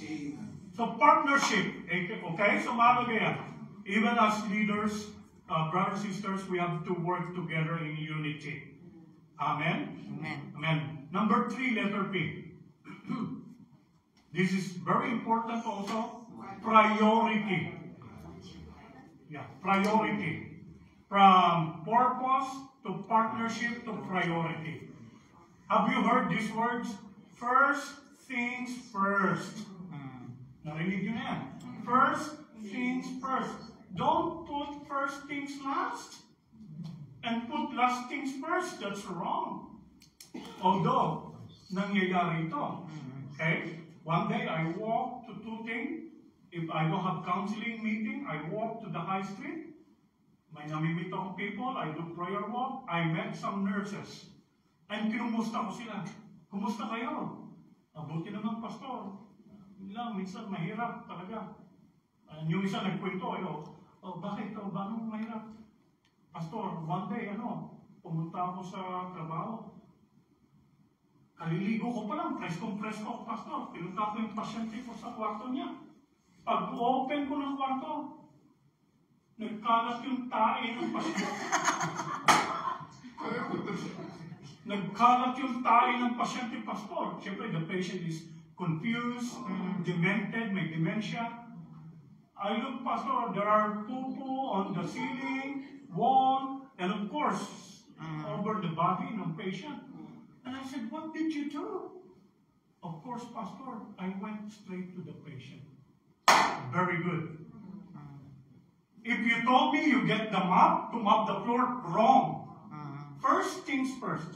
[SPEAKER 1] So partnership, okay? So malagay even as leaders, brothers and sisters, we have to work together in unity. Amen?
[SPEAKER 4] Amen.
[SPEAKER 1] Amen. Number 3, letter P. This is very important also. Priority. Yeah, priority. From purpose to partnership to priority. Have you heard these words? First things first. Narinig nyo na yan. First things first. Don't put first things last. And put last things first. That's wrong. Although, nangyayari ito. Okay? One day, I walk to Tuting. If I don't have counseling meeting, I walk to the high street. May namimit akong people. I do prayer walk. I met some nurses. And kinumusta ko sila. Kumusta kayo? Abuti naman, Pastor. Lang, minsan mahirap talaga. Yung isa nagkwento, bakit? Bakit mahirap? Pastor, one day, pumunta ako sa trabaho. Kaliligo ko pa lang, preskong-presko ako, Pastor. Pinunta ko yung pasyente ko sa kwarto niya. Pag-open ko ng kwarto, nagkalat yung tae ng pasyente. Nagkalat yung tae ng pasyente, Pastor. Siyempre, the patient is confused, demented, may dementia. I look, Pastor, there are poo-poo on the ceiling, wall, and of course, over the body ng patient. And I said, what did you do? Of course, Pastor, I went straight to the patient. Very good. If you told me you get the mop to mop the floor, wrong. First things first.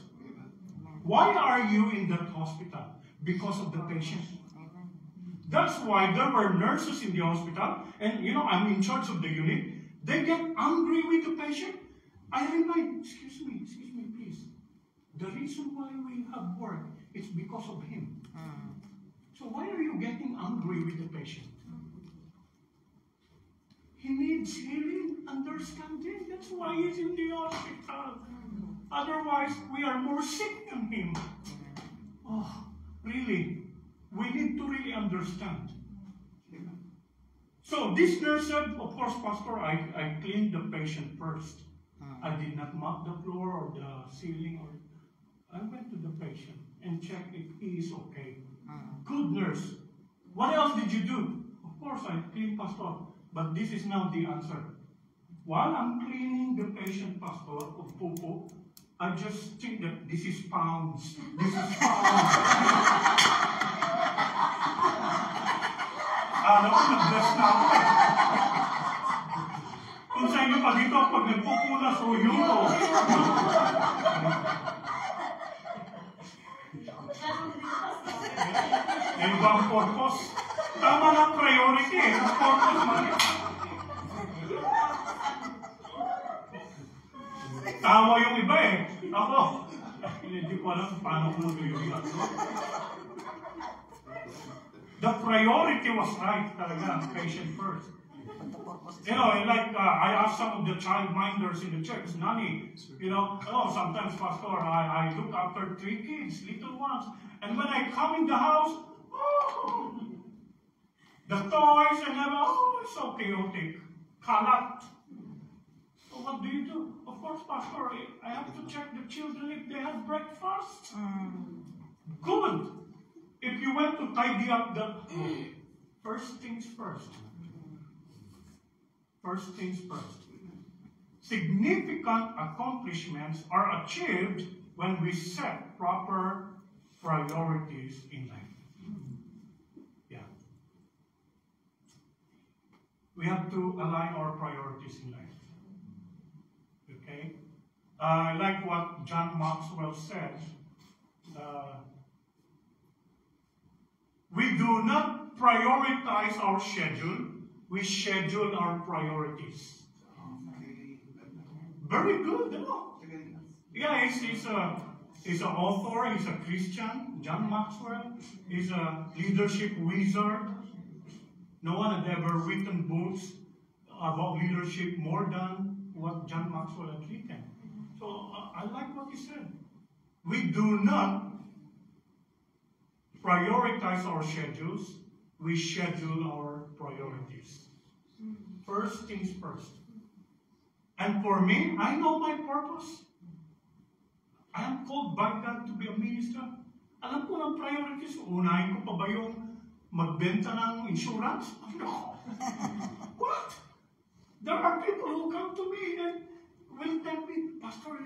[SPEAKER 1] Why are you in that hospital? Because of the patient. That's why there were nurses in the hospital, and I'm in charge of the unit. They get angry with the patient. I remind, excuse me, please. The reason why we have work is because of him. So why are you getting angry with the patient? He needs healing, understanding. That's why he's in the hospital. Otherwise, we are more sick than him. Oh, really? We need to really understand. So this nurse said, of course, Pastor, I cleaned the patient first. I did not mop the floor or the ceiling. I went to the patient and checked if he is okay. Good nurse. What else did you do? Of course, I cleaned, Pastor. But this is now the answer. While I'm cleaning the patient, Pastor, of Popo, I just think that this is pounds. This is pounds. Alam ko, nag-bless na ako eh. Kung sa inyo pa dito, pag nagpupula sa euro. Ibang purpose. Tama na priority eh. Purpose man. Tawa yung iba eh. Ako. Hindi ko alam paano ko nag-iulat. The priority was right talaga. Patient first. Like I asked some of the childminders in the church, Nani, sometimes, Pastor, I look after 3 kids, little ones. And when I come in the house, the toys and it's so chaotic. Kalat. So what do you do? Of course, Pastor, I have to check the children if they have breakfast. Good. If you went to tidy up the first things first. First things first. Significant accomplishments are achieved when we set proper priorities in life. Yeah. We have to align our priorities in life. Okay? I like what John Maxwell said. We do not prioritize our schedule. We schedule our priorities. Very good, no? Yeah, he's an author, he's a Christian, John Maxwell. He's a leadership wizard. No one had ever written books about leadership more than what John Maxwell had written. So I like what he said. We do not prioritize our schedules. We schedule our priorities. First things first. And for me, I know my purpose. I am called by God to be a minister. Alam ko ng priorities. Unahin ko pa ba yung magbenta ng insurance? No. What? There are people who come to me and will tell me, Pastor,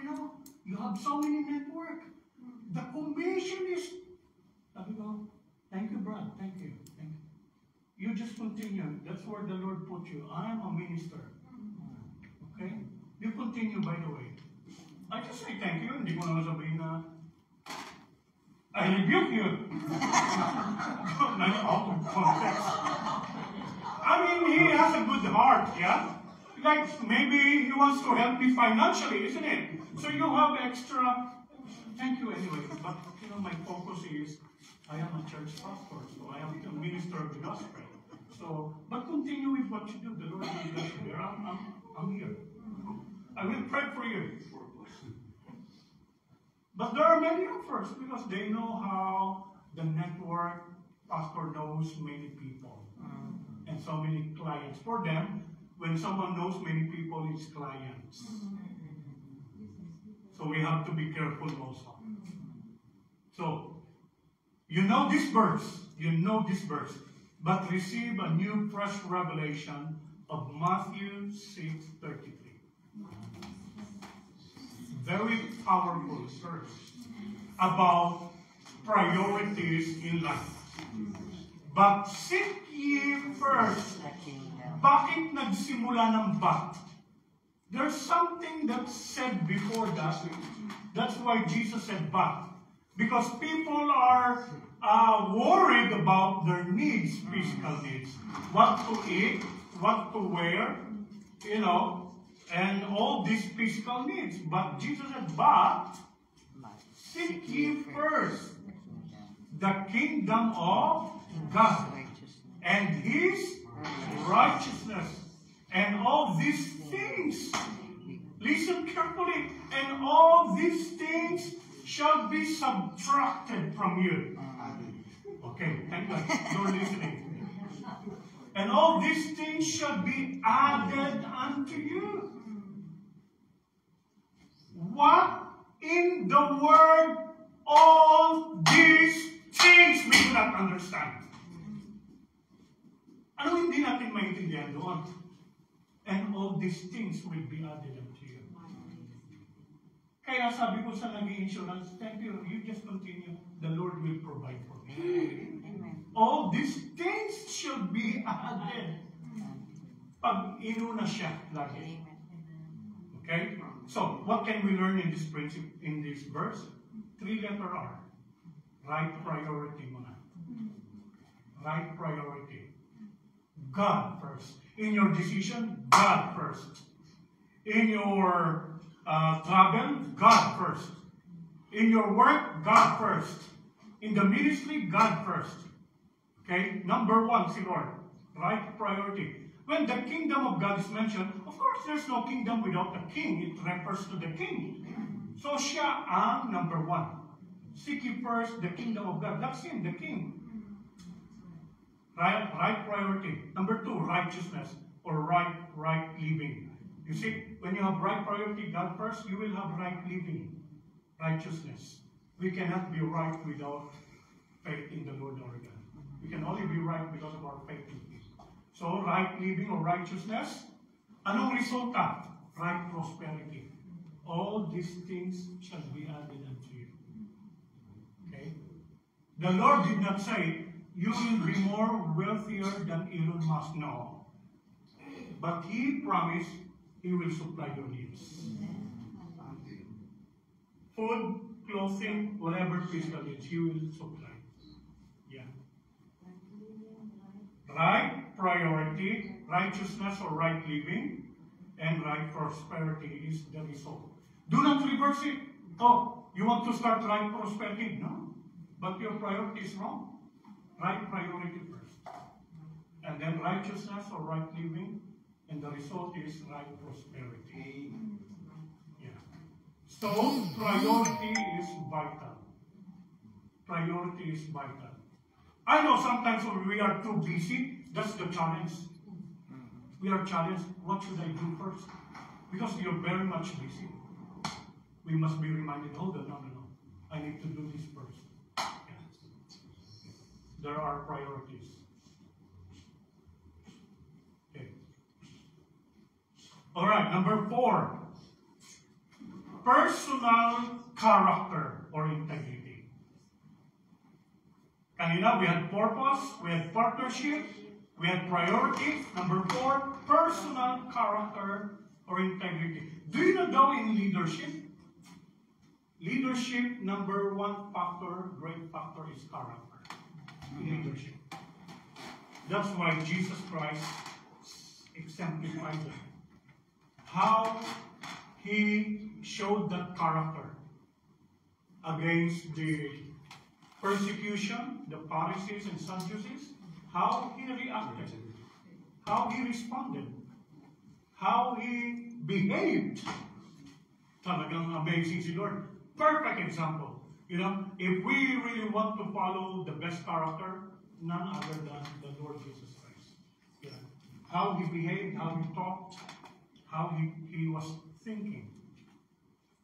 [SPEAKER 1] you have so many network. The commission is... I go, thank you, Brad. Thank you. Thank you. You just continue. That's where the Lord put you. I am a minister. Okay? You continue, by the way. I just say thank you. Hindi ko naman sabihin na I rebuke you. Out of context. I mean, he has a good heart, yeah? Like, maybe he wants to help me financially, isn't it? So you have extra... Thank you anyway. But, my focus is I am a church pastor, so I am the minister of the gospel. So, but continue with what you do. The Lord will bless you there. I'm here. I will pray for you. But there are many offers because they know how the network pastor knows many people and so many clients. For them, when someone knows many people, it's clients. So we have to be careful also. So, you know this verse, but receive a new fresh revelation of Matthew 6:33. Very powerful verse about priorities in life. But seek ye first. Bakit nagsimula ng but? There's something that's said before that. That's why Jesus said but. Because people are worried about their needs, physical needs. What to eat, what to wear, and all these physical needs. But Jesus said, but seek ye first the kingdom of God and His righteousness. And all these things, listen carefully, and all these things shall be subtracted from you. Okay, thank God, you're listening. And all these things shall be added unto you. What in the word all these things we do not understand? Ano hindi natin maintindihan doon? And all these things will be added unto you. Kaya sabi ko sa nag-i-insurance, thank you, you just continue. The Lord will provide for me. All these things shall be added. Pag inuna siya lagi. Okay? So, what can we learn in this principle, in this verse? 3-letter R. Right priority muna. Right priority. God first. In your decision, God first. In your travel, God first. In your work, God first. In the ministry, God first. Okay? Number 1, si Lord. Right priority. When the kingdom of God is mentioned, of course, there's no kingdom without a king. It refers to the king. So siya ang number 1. Seek ye first the kingdom of God. That's him, the king. Right priority. Number 2, righteousness or right living. You see, when you have right priority, God first, you will have right living, righteousness. We cannot be right without faith in the Lord our God. We can only be right because of our faith in Him. So, right living or righteousness, anong resulta? Right prosperity. All these things shall be added unto you. Okay? The Lord did not say, you will be more wealthier than Elon Musk. No. But He promised He will supply your needs. Food, clothing, whatever physical needs, He will supply. Yeah. Right priority, righteousness or right living, and right prosperity is the result. Do not reverse it. Oh, you want to start right prosperity? No. But your priority is wrong. Right priority first. And then righteousness or right living, and the result is right prosperity. Yeah. So, priority is vital. Priority is vital. I know sometimes when we are too busy, that's the challenge. We are challenged, what should I do first? Because you're very much busy. We must be reminded, hold on, no. I need to do this first. Yeah. There are priorities. Okay. All right, number 4. Personal character or integrity. Kanina, we had purpose, we had partnership, we had priority. Number 4, personal character or integrity. Do you know in leadership? Leadership, number 1 factor, great factor is character. Leadership. That's why Jesus Christ exemplified that. How He showed that character against the persecution, the Pharisees and Sadducees, how He reacted, how He responded, how He behaved. Talagang amazing si Lord. Perfect example. You know, if we really want to follow the best character, none other than the Lord Jesus Christ. Yeah. How He behaved, how He talked, how he was thinking.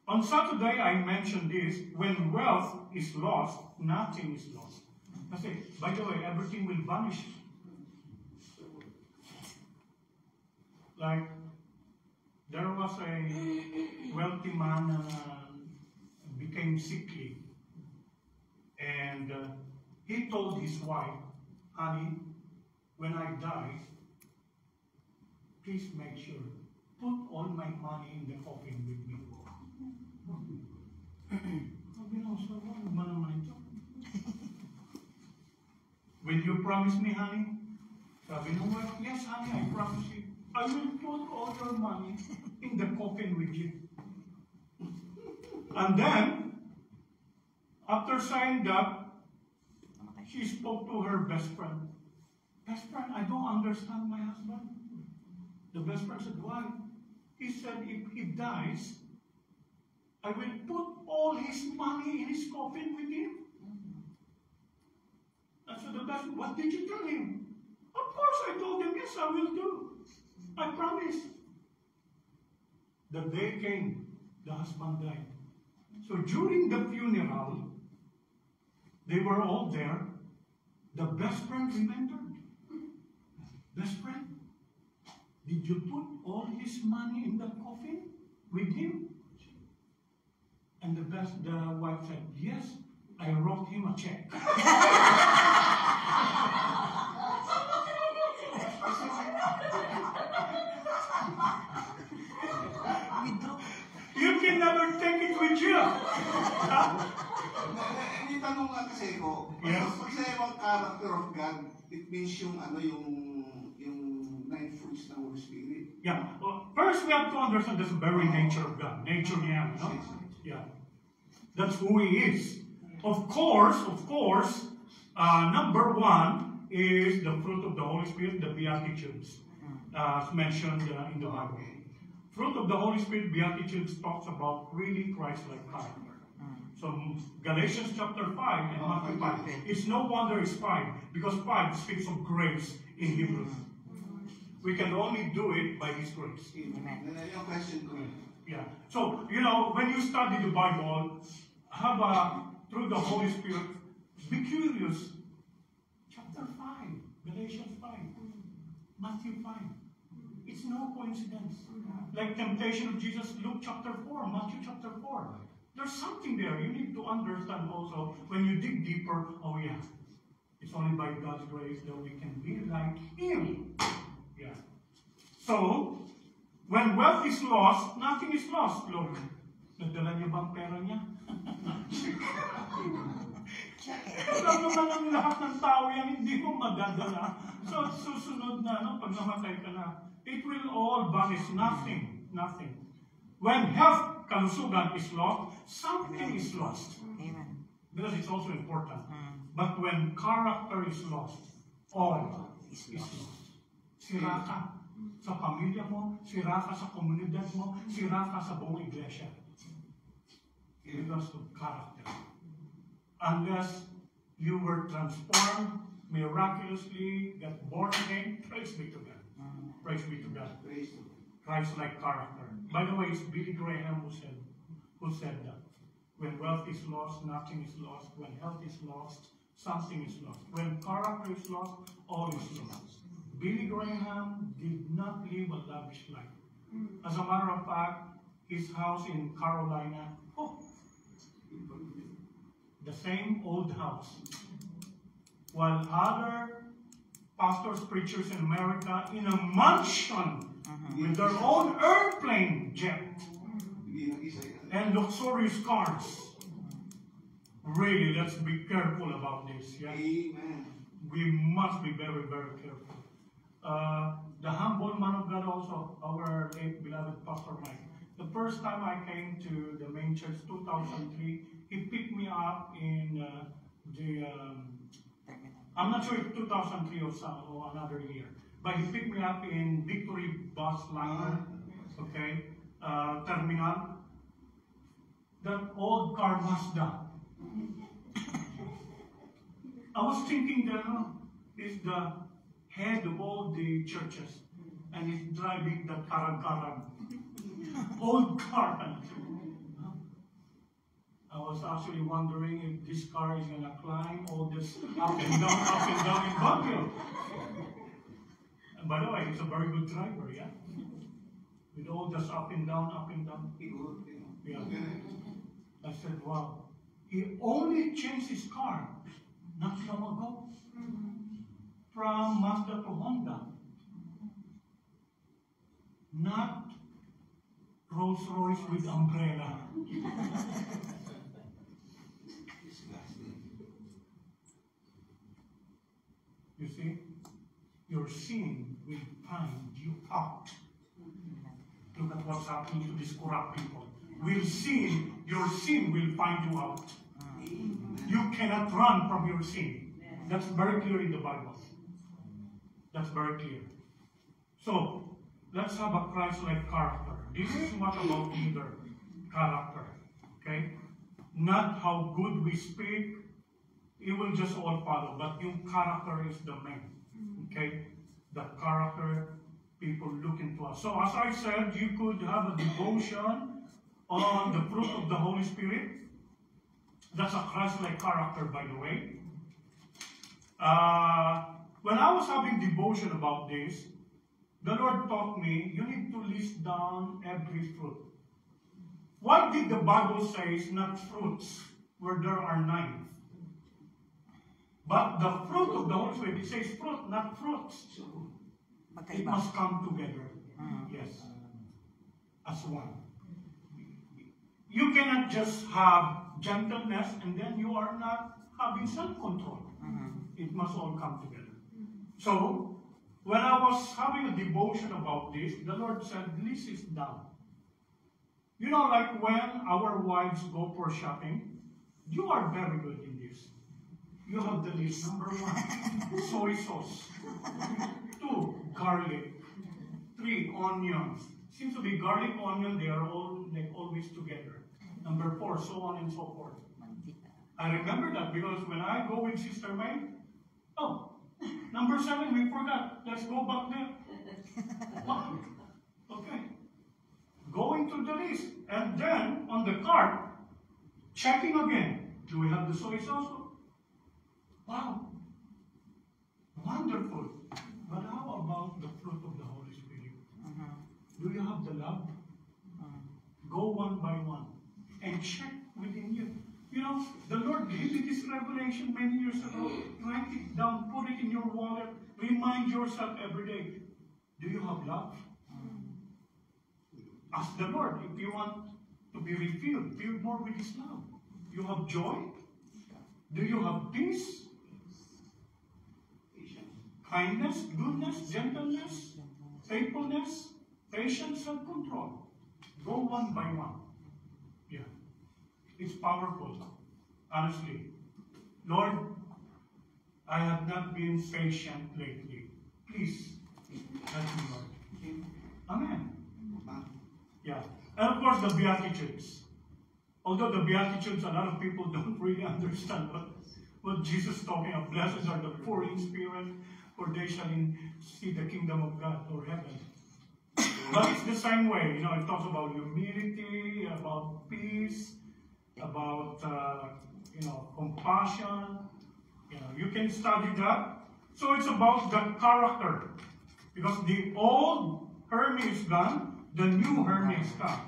[SPEAKER 1] On Saturday, I mentioned this, when wealth is lost, nothing is lost. Kasi, by the way, everything will vanish. Like, there was a wealthy man became sickly. And he told his wife, honey, when I die, please make sure, put all my money in the coffin with me. Sabi ng so, ano ba naman promise me, honey? Sabi nung wife, yes, honey, I promise you. I will put all your money in the coffin with you. And then, after saying that, she spoke to her best friend. Best friend, I don't understand my husband. The best friend said, why? He said, if he dies, I will put all his money in his coffin with him. And so the best, what did you tell him? Of course I told him, yes, I will do. I promise. The day came, the husband died. So during the funeral, they were all there. The best friend remembered. Best friend, did you put all his money in the coffin with him? And the wife said, yes, I wrote him a check. You can never take it with you.
[SPEAKER 5] May tanong nga kasi ko,
[SPEAKER 1] Yes.
[SPEAKER 5] pag sa ibang character of God, it means yung nine fruits ng Holy Spirit.
[SPEAKER 1] Yeah. Well, first we have to understand the very nature of God. Nature niya, no? Yeah. That's who He is. Of course, number one is the fruit of the Holy Spirit, the Beatitudes, as mentioned in the Bible. Fruit of the Holy Spirit, Beatitudes talks about really Christ-like character. So Galatians chapter 5 and Matthew 5. It's no wonder it's 5, because 5 speaks of grace in Hebrews. We can only do it by His grace.
[SPEAKER 5] Amen. Yung question ko.
[SPEAKER 1] Yeah. So, when you study the Bible, have through the Holy Spirit, be curious. Chapter 5, Galatians 5, Matthew 5. It's no coincidence. Like temptation of Jesus, Luke chapter 4, Matthew chapter 4. There's something there. You need to understand also, when you dig deeper, oh yeah, it's only by God's grace that we can be like Him. Yeah. So, when wealth is lost, nothing is lost, Lord. Nadala niyo ba ang pera niya? Alam naman ang lahat ng tao yan, hindi mo madadala. So, susunod na, pag namatay ka na, it will all vanish. Nothing. When health, kalusugan is lost, something is lost.
[SPEAKER 4] Amen.
[SPEAKER 1] Because it's also important. But when character is lost, all is lost. Sira ka sa pamilya mo, sira ka sa komunidad mo, sira ka sa buong iglesia. Because of character. Unless you were transformed miraculously, got born again, praise be to God. Praise be to God. Christ-like character. By the way, it's Billy Graham who said that. When wealth is lost, nothing is lost. When health is lost, something is lost. When character is lost, all is lost. Billy Graham did not live a lavish life. As a matter of fact, his house in Carolina, the same old house. While other pastors, preachers in America, in a mansion with their own airplane jet and luxurious cars. Really, let's be careful about this. Yeah?
[SPEAKER 5] Amen.
[SPEAKER 1] We must be very, very careful. The humble man of God also, our late beloved Pastor Mike. The first time I came to the main church, 2003, he picked me up in I'm not sure if 2003 or another year, but he picked me up in Victory Bus Line, okay, terminal. That old car Mazda. I was thinking that is the head of all the churches, and he's driving the karang-karang. Old car. I was actually wondering if this car is going to climb all this up and down in Baguio. And by the way, he's a very good driver, yeah? With all this up and down. Yeah. I said, wow. He only changed his car not long ago. From Mazda to Honda. Not Rolls Royce with umbrella. You see? Your sin will find you out. Look at what's happening to these corrupt people. Your sin will find you out. You cannot run from your sin. That's very clear in the Bible. That's very clear. So, let's have a Christ-like character. This is what about leader character. Okay? Not how good we speak, it will just all follow. But your character is the main. Okay? The character people look into us. So as I said, you could have a devotion on the fruit of the Holy Spirit. That's a Christ-like character, by the way. When I was having devotion about this, the Lord taught me, you need to list down every fruit. Why did the Bible say not fruits, where there are 9? But the fruit of the Holy Spirit, it says fruit, not fruits. It must come together. Yes. As one. You cannot just have gentleness and then you are not having self-control. It must all come together. So, when I was having a devotion about this, the Lord said, list it down. You know, like when our wives go for shopping, you are very good in this. You have the list. Number 1, soy sauce. 2, garlic. 3, onions. Seems to be garlic, onion, they are all like always together. Number 4, so on and so forth. I remember that because when I go with Sister May, oh, number 7, we forgot. Let's go back there. Wow. Okay. Going to the list. And then, on the cart, checking again. Do we have the soy sauce? Wow. Wonderful. But how about the fruit of the Holy Spirit? Do you have the love? Go one by one and check within you. You know, the Lord gave you this revelation many years ago. Write it down, put it in your wallet, remind yourself every day. Do you have love? Ask the Lord if you want to be refilled. Filled more with His love. You have joy? Do you have peace? Kindness, goodness, gentleness, faithfulness, patience, self-control. Go one by one. Yeah. It's powerful. Honestly. Lord, I have not been patient lately. Please, help me, Lord. Amen. Yeah. And of course, the Beatitudes. Although the Beatitudes, a lot of people don't really understand what Jesus is talking about. Blessed are the poor in spirit, for they shall see the kingdom of God or heaven. But it's the same way. You know, it talks about humility, about peace, about, compassion. You know, you can study that. So it's about the character. Because the old Hermes is gone, the new Hermes come.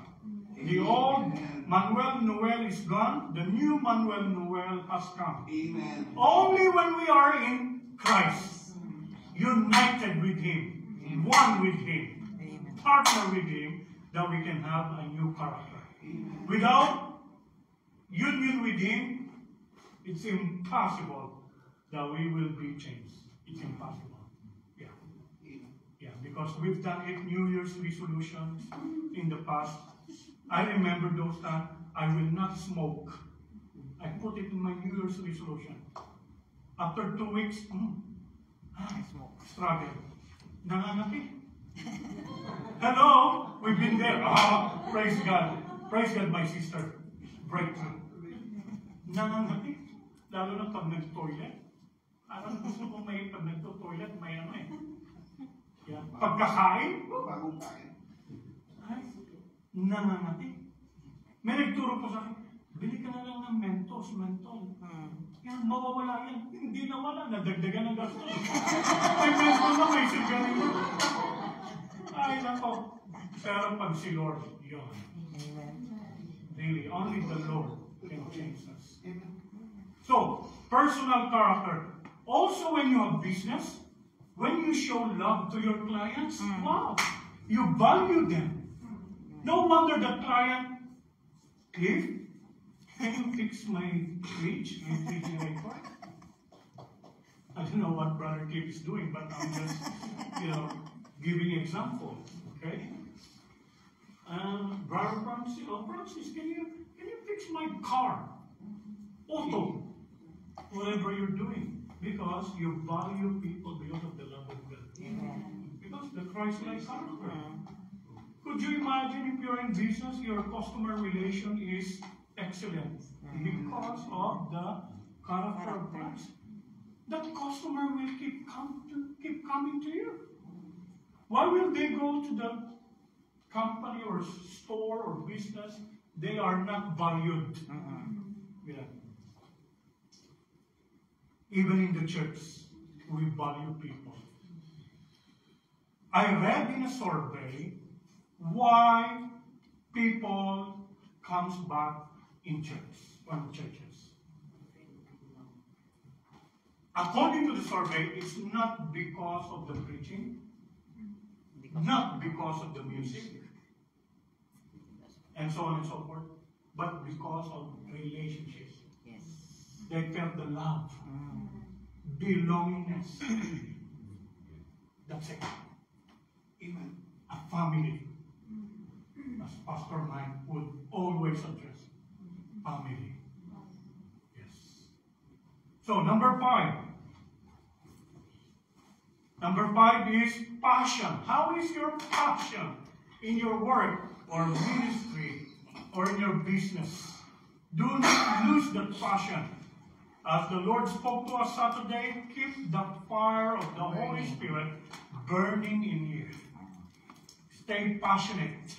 [SPEAKER 1] The old Manuel Noel is gone, the new Manuel Noel has come.
[SPEAKER 5] Amen.
[SPEAKER 1] Only when we are in Christ, united with Him, one with Him, partner with Him, that we can have a new character. Without union with Him, it's impossible that we will be changed. It's impossible. Yeah. Yeah, because we've done 8 New Year's resolutions in the past. I remember those times. I will not smoke. I put it in my New Year's resolution. After 2 weeks, I struggle. Nangangapi. Hello, we've been there. Praise God. Praise God, my sister. Breakthrough. Nangangapi. Lalo na pag nag-toilet. Parang gusto ko may pag nag-toilet, may ano eh. Yeah. Pagkakain,
[SPEAKER 5] Bagong kain.
[SPEAKER 1] ay, nangangati. May nagturo po sa akin, bili ka na lang ng Mentos, mentol. Yan, mawawala yan. Hindi na wala, nadagdagan ng gastos. May mentol na, may sigarilyo. Ay, nako. Pero pag si Lord, yun. Really, only the Lord can change us. So, personal character. Also, when you have business, when you show love to your clients, wow, you value them. No wonder the client, Cliff, can you fix my fridge, my refrigerator? don't know what Brother Cliff is doing, but I'm just, giving examples. Okay. Brother Francis, Francis, can you fix my car? Auto, whatever you're doing, because you value people because of the love of God. Because the Christ-like character. Could you imagine if you're in business, your customer relation is excellent because of the character of Christ? The customer will keep coming to you. Why will they go to the company or store or business? They are not valued. Yeah. Even in the church, we value people. I read in a survey why people comes back in churches. According to the survey, it's not because of the preaching, not because of the music, and so on and so forth, but because of relationships.
[SPEAKER 4] Yes.
[SPEAKER 1] They felt the love, belongingness. That's it. Even a family, as Pastor Mike would always address, family. Yes. So number 5. Number 5 is passion. How is your passion in your work or ministry or in your business? Do not lose that passion. As the Lord spoke to us Saturday, keep the fire of the Holy Spirit burning in you. Stay passionate.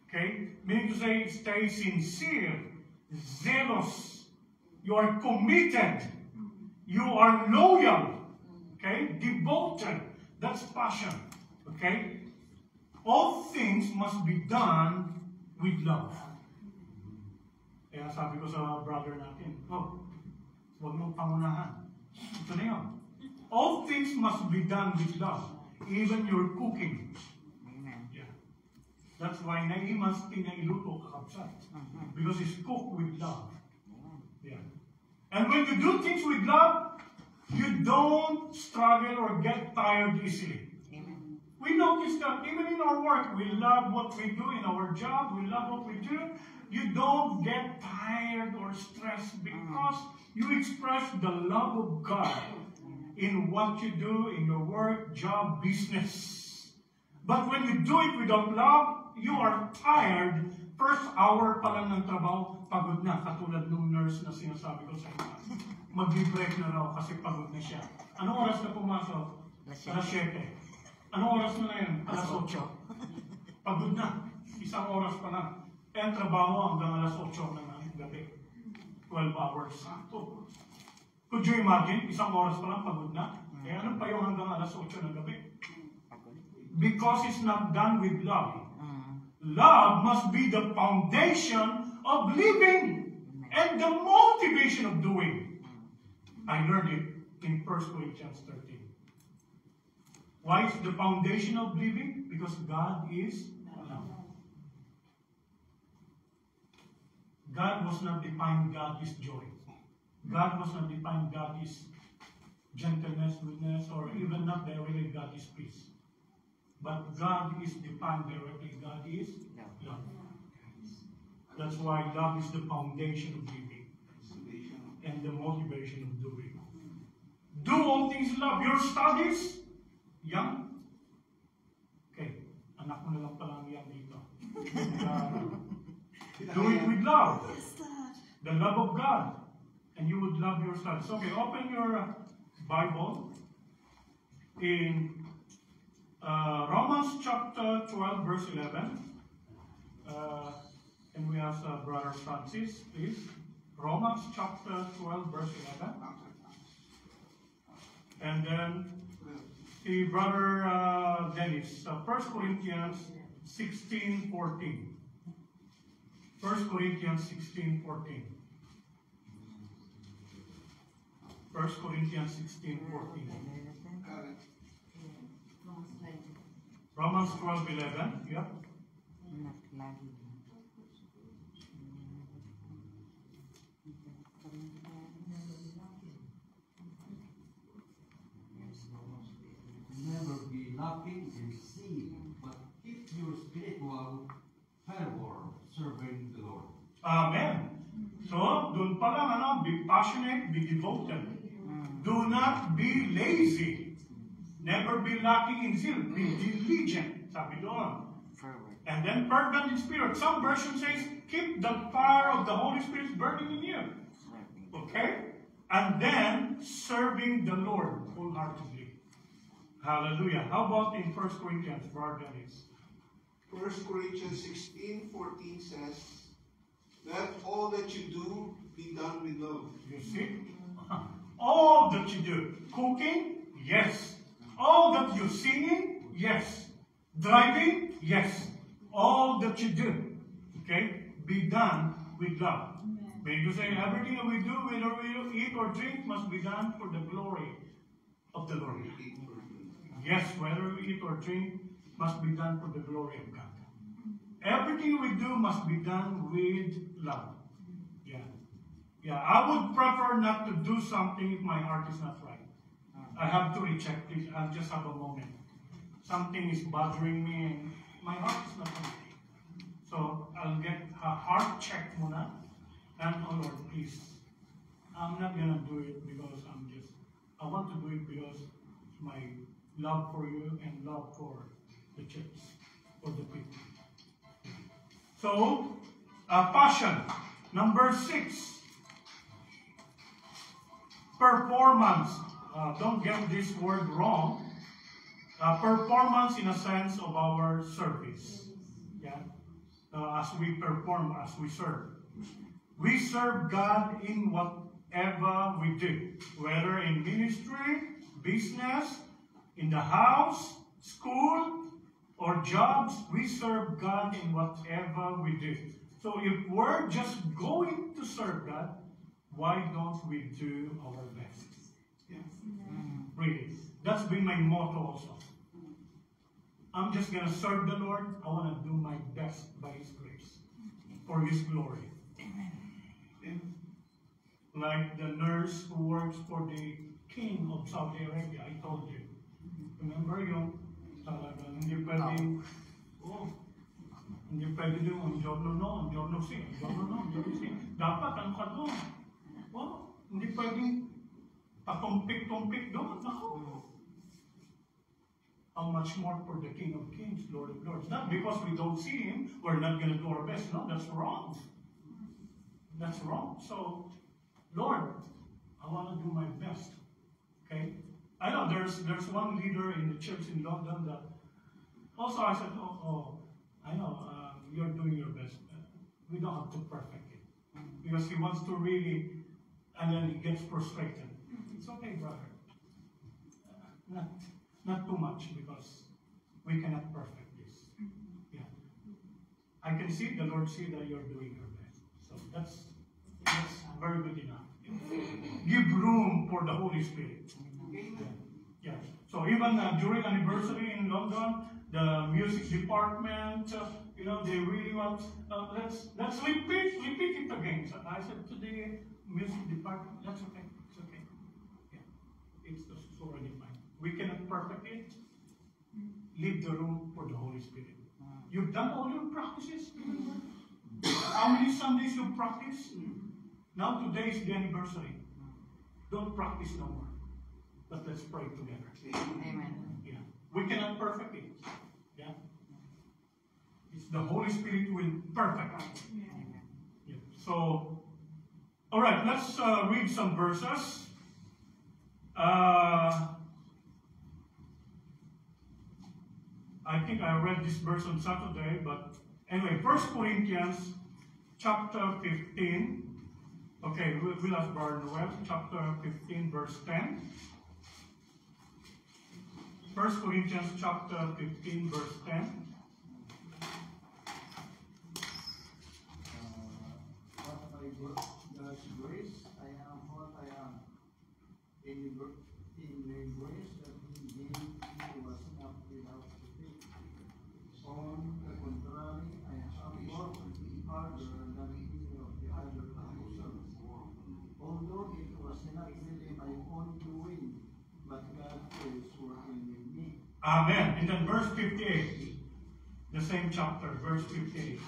[SPEAKER 1] Okay? Meaning to say, stay sincere, zealous. You are committed. You are loyal. Okay? Devoted. That's passion. Okay? All things must be done with love. Kaya sabi ko sa brother natin, huwag mong pangunahan. Ito na yun. All things must be done with love. Even your cooking.
[SPEAKER 4] Amen.
[SPEAKER 1] Yeah. That's why naimas tinailuto kakabsat. Because it's cooked with love. Yeah. And when you do things with love, you don't struggle or get tired easily.
[SPEAKER 4] Amen.
[SPEAKER 1] We notice that even in our work, we love what we do in our job, we love what we do. You don't get tired or stressed because you express the love of God in what you do in your work, job, business. But when you do it without love, you are tired. First hour pa lang ng trabaho, pagod na. Katulad nung nurse na sinasabi ko sa inyo. Mag-break na raw kasi pagod na siya. Anong oras na pumasok? Alas 7. Anong oras na yan? Alas 8. Pagod na. Isang oras pa lang. Eh, ang trabaho hanggang alas 8 ng gabi. 12 hours. Sakto. Could you imagine? Isang oras pa lang pagod na. Eh, ano pa yung hanggang alas 8 ng gabi? Because it's not done with love. Love must be the foundation of living and the motivation of doing. I learned it in 1 Corinthians 13. Why is the foundation of living? Because God is love. God was not defined God is joy. God was not defined God is gentleness, goodness, or even not directly God is peace. But God is defined directly. God is love. That's why love is the foundation of living and the motivation of doing. Do all things love. Your studies, young. Okay, anak mo na lang pala ang young dito. Do it with love. The love of God. And you would love your studies. Okay, open your Bible in Romans chapter 12, verse 11. And we ask Brother Francis, please. Romans chapter 12, verse 11. And then the Brother Dennis, 1 Corinthians 16:14. 1 Corinthians 16:14. 1 Corinthians 16:14. Romans 12:11. Yep. Doon pa lang, ano, be passionate, be devoted. Do not be lazy. Never be lacking in zeal. Be diligent. Sabi doon.
[SPEAKER 4] Forward.
[SPEAKER 1] And then fervent in spirit. Some version says, keep the fire of the Holy Spirit burning in you. Okay? And then serving the Lord wholeheartedly. Hallelujah. How about in 1 Corinthians, Brother Dennis?
[SPEAKER 5] 1 Corinthians 16:14 says, let all that you do be done with love.
[SPEAKER 1] You see? All that you do. Cooking? Yes. All that you're singing? Yes. Driving? Yes. All that you do. Okay? Be done with love. When you say everything that we do, whether we eat or drink, must be done for the glory of the Lord. Yes, whether we eat or drink, must be done for the glory of God. Everything we do must be done with love. Yeah. Yeah, I would prefer not to do something if my heart is not right. I have to recheck this. I'll just have a moment. Something is bothering me and my heart is not okay. So I'll get a heart check muna. And oh Lord, please, I'm not gonna do it because I want to do it because my love for you and love for the church, for the people. So, passion. Number 6. Performance. Don't get this word wrong. Performance in a sense of our service. Yeah. As we perform, as we serve. We serve God in whatever we do. Whether in ministry, business, in the house, school, or jobs, we serve God in whatever we do. So if we're just going to serve God, why don't we do our best? Yeah. Really. That's been my motto also. I'm just going to serve the Lord. I want to do my best by His grace, for His glory. And like the nurse who works for the king of Saudi Arabia, I told you. Remember yung talagang hindi pwedeng, hindi pwedeng yung ang giorno no, ang giorno si, ang giorno no, ang giorno si. Dapat ang ka doon. Hindi pwedeng patumpik-tumpik doon. Ako. How much more for the King of Kings, Lord of Lords? Not because we don't see Him, we're not going to do our best. No, that's wrong. That's wrong. So, Lord, I want to do my best. Okay? I know there's one leader in the church in London that also I said, I know you're doing your best. We don't have to perfect it. Because he wants to really, and then he gets frustrated. It's okay, brother. Not too much because we cannot perfect this. Yeah. I can see, the Lord see that you're doing your best. So that's very good enough. Give room for the Holy Spirit. Yeah. So even during anniversary in London, the music department, they really want, let's repeat it again. So I said to the music department, that's okay, it's okay. Yeah. It's already fine. We cannot perfect it. Leave the room for the Holy Spirit. You've done all your practices. How many Sundays you practice? Now today is the anniversary. Don't practice no more. But let's pray together.
[SPEAKER 4] Amen.
[SPEAKER 1] Yeah. We cannot perfect it. Yeah. It's the Holy Spirit will perfect it. Yeah. So, all right, let's read some verses. I think I read this verse on Saturday, but anyway, 1 Corinthians chapter 15. Okay, we'll ask Brother Noel, chapter 15, verse 10. 1 Corinthians chapter 15, verse 10.
[SPEAKER 3] But by God's grace, I am what I am. In the grace that He gave, He was not without faith. On the contrary, I am more harder than any of the other apostles. Although it was not really my own doing, but God's grace working in me.
[SPEAKER 1] Amen. And then verse 58, the same chapter, verse 58.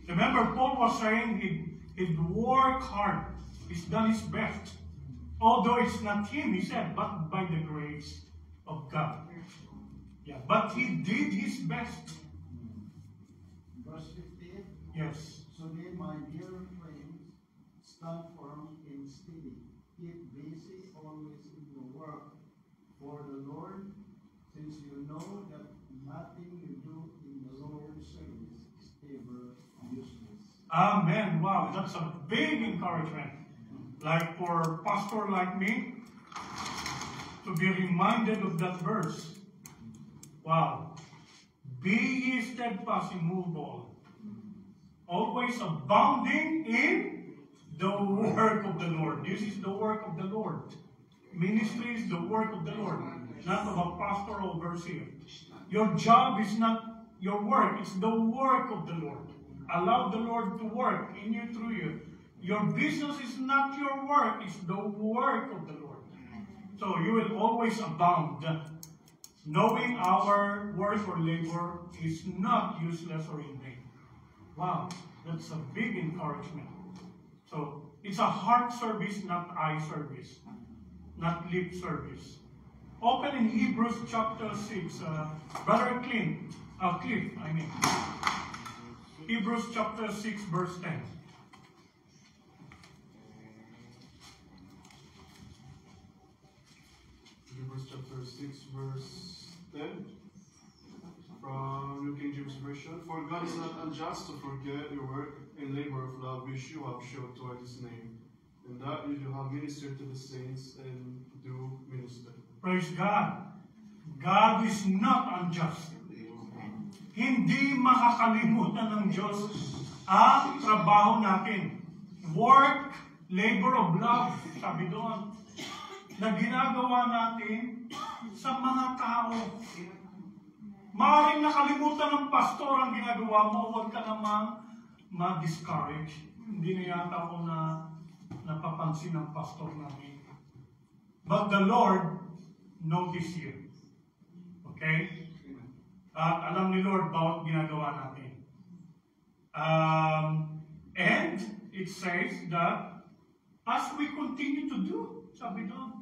[SPEAKER 1] Remember, Paul was saying he'd worked hard. He's done his best. Although it's not him, he said, but by the grace of God. Yeah, but he did his best.
[SPEAKER 3] Verse 15.
[SPEAKER 1] Yes.
[SPEAKER 3] So then, my dear friends, stand firm and steady. Keep busy always in your work for the Lord, since you know that nothing you do in the Lord's service is ever useless.
[SPEAKER 1] Amen. Wow, that's a big encouragement. Like for a pastor like me, to be reminded of that verse. Wow. Be ye steadfast, immovable, always abounding in the work of the Lord. This is the work of the Lord. Ministry is the work of the Lord, not of a pastor or overseer. Your job is not your work, it's the work of the Lord. Allow the Lord to work in you, through you. Your business is not your work, it's the work of the Lord. So you will always abound, knowing our work or labor is not useless or in vain. Wow, that's a big encouragement. So it's a heart service, not eye service, not lip service. Open in Hebrews chapter 6, Brother Cliff, Hebrews chapter 6, verse 10.
[SPEAKER 7] Hebrews chapter 6, verse 10. From New King James Version. For God is not unjust to forget your work and labor of love which you have shown toward his name, and that you do have ministered to the saints and do minister.
[SPEAKER 1] Praise God. God is not unjust. Hindi makakalimutan ng Diyos ang trabaho natin. Work, labor of love, sabi doon, na ginagawa natin sa mga tao. Maaaring nakalimutan ng pastor ang ginagawa mo, huwag ka namang ma-discourage. Hindi na yata ako napapansin ng pastor namin. But the Lord noticed you. Okay? At alam ni Lord bawat ginagawa natin. And it says that as we continue to do, sabi doon,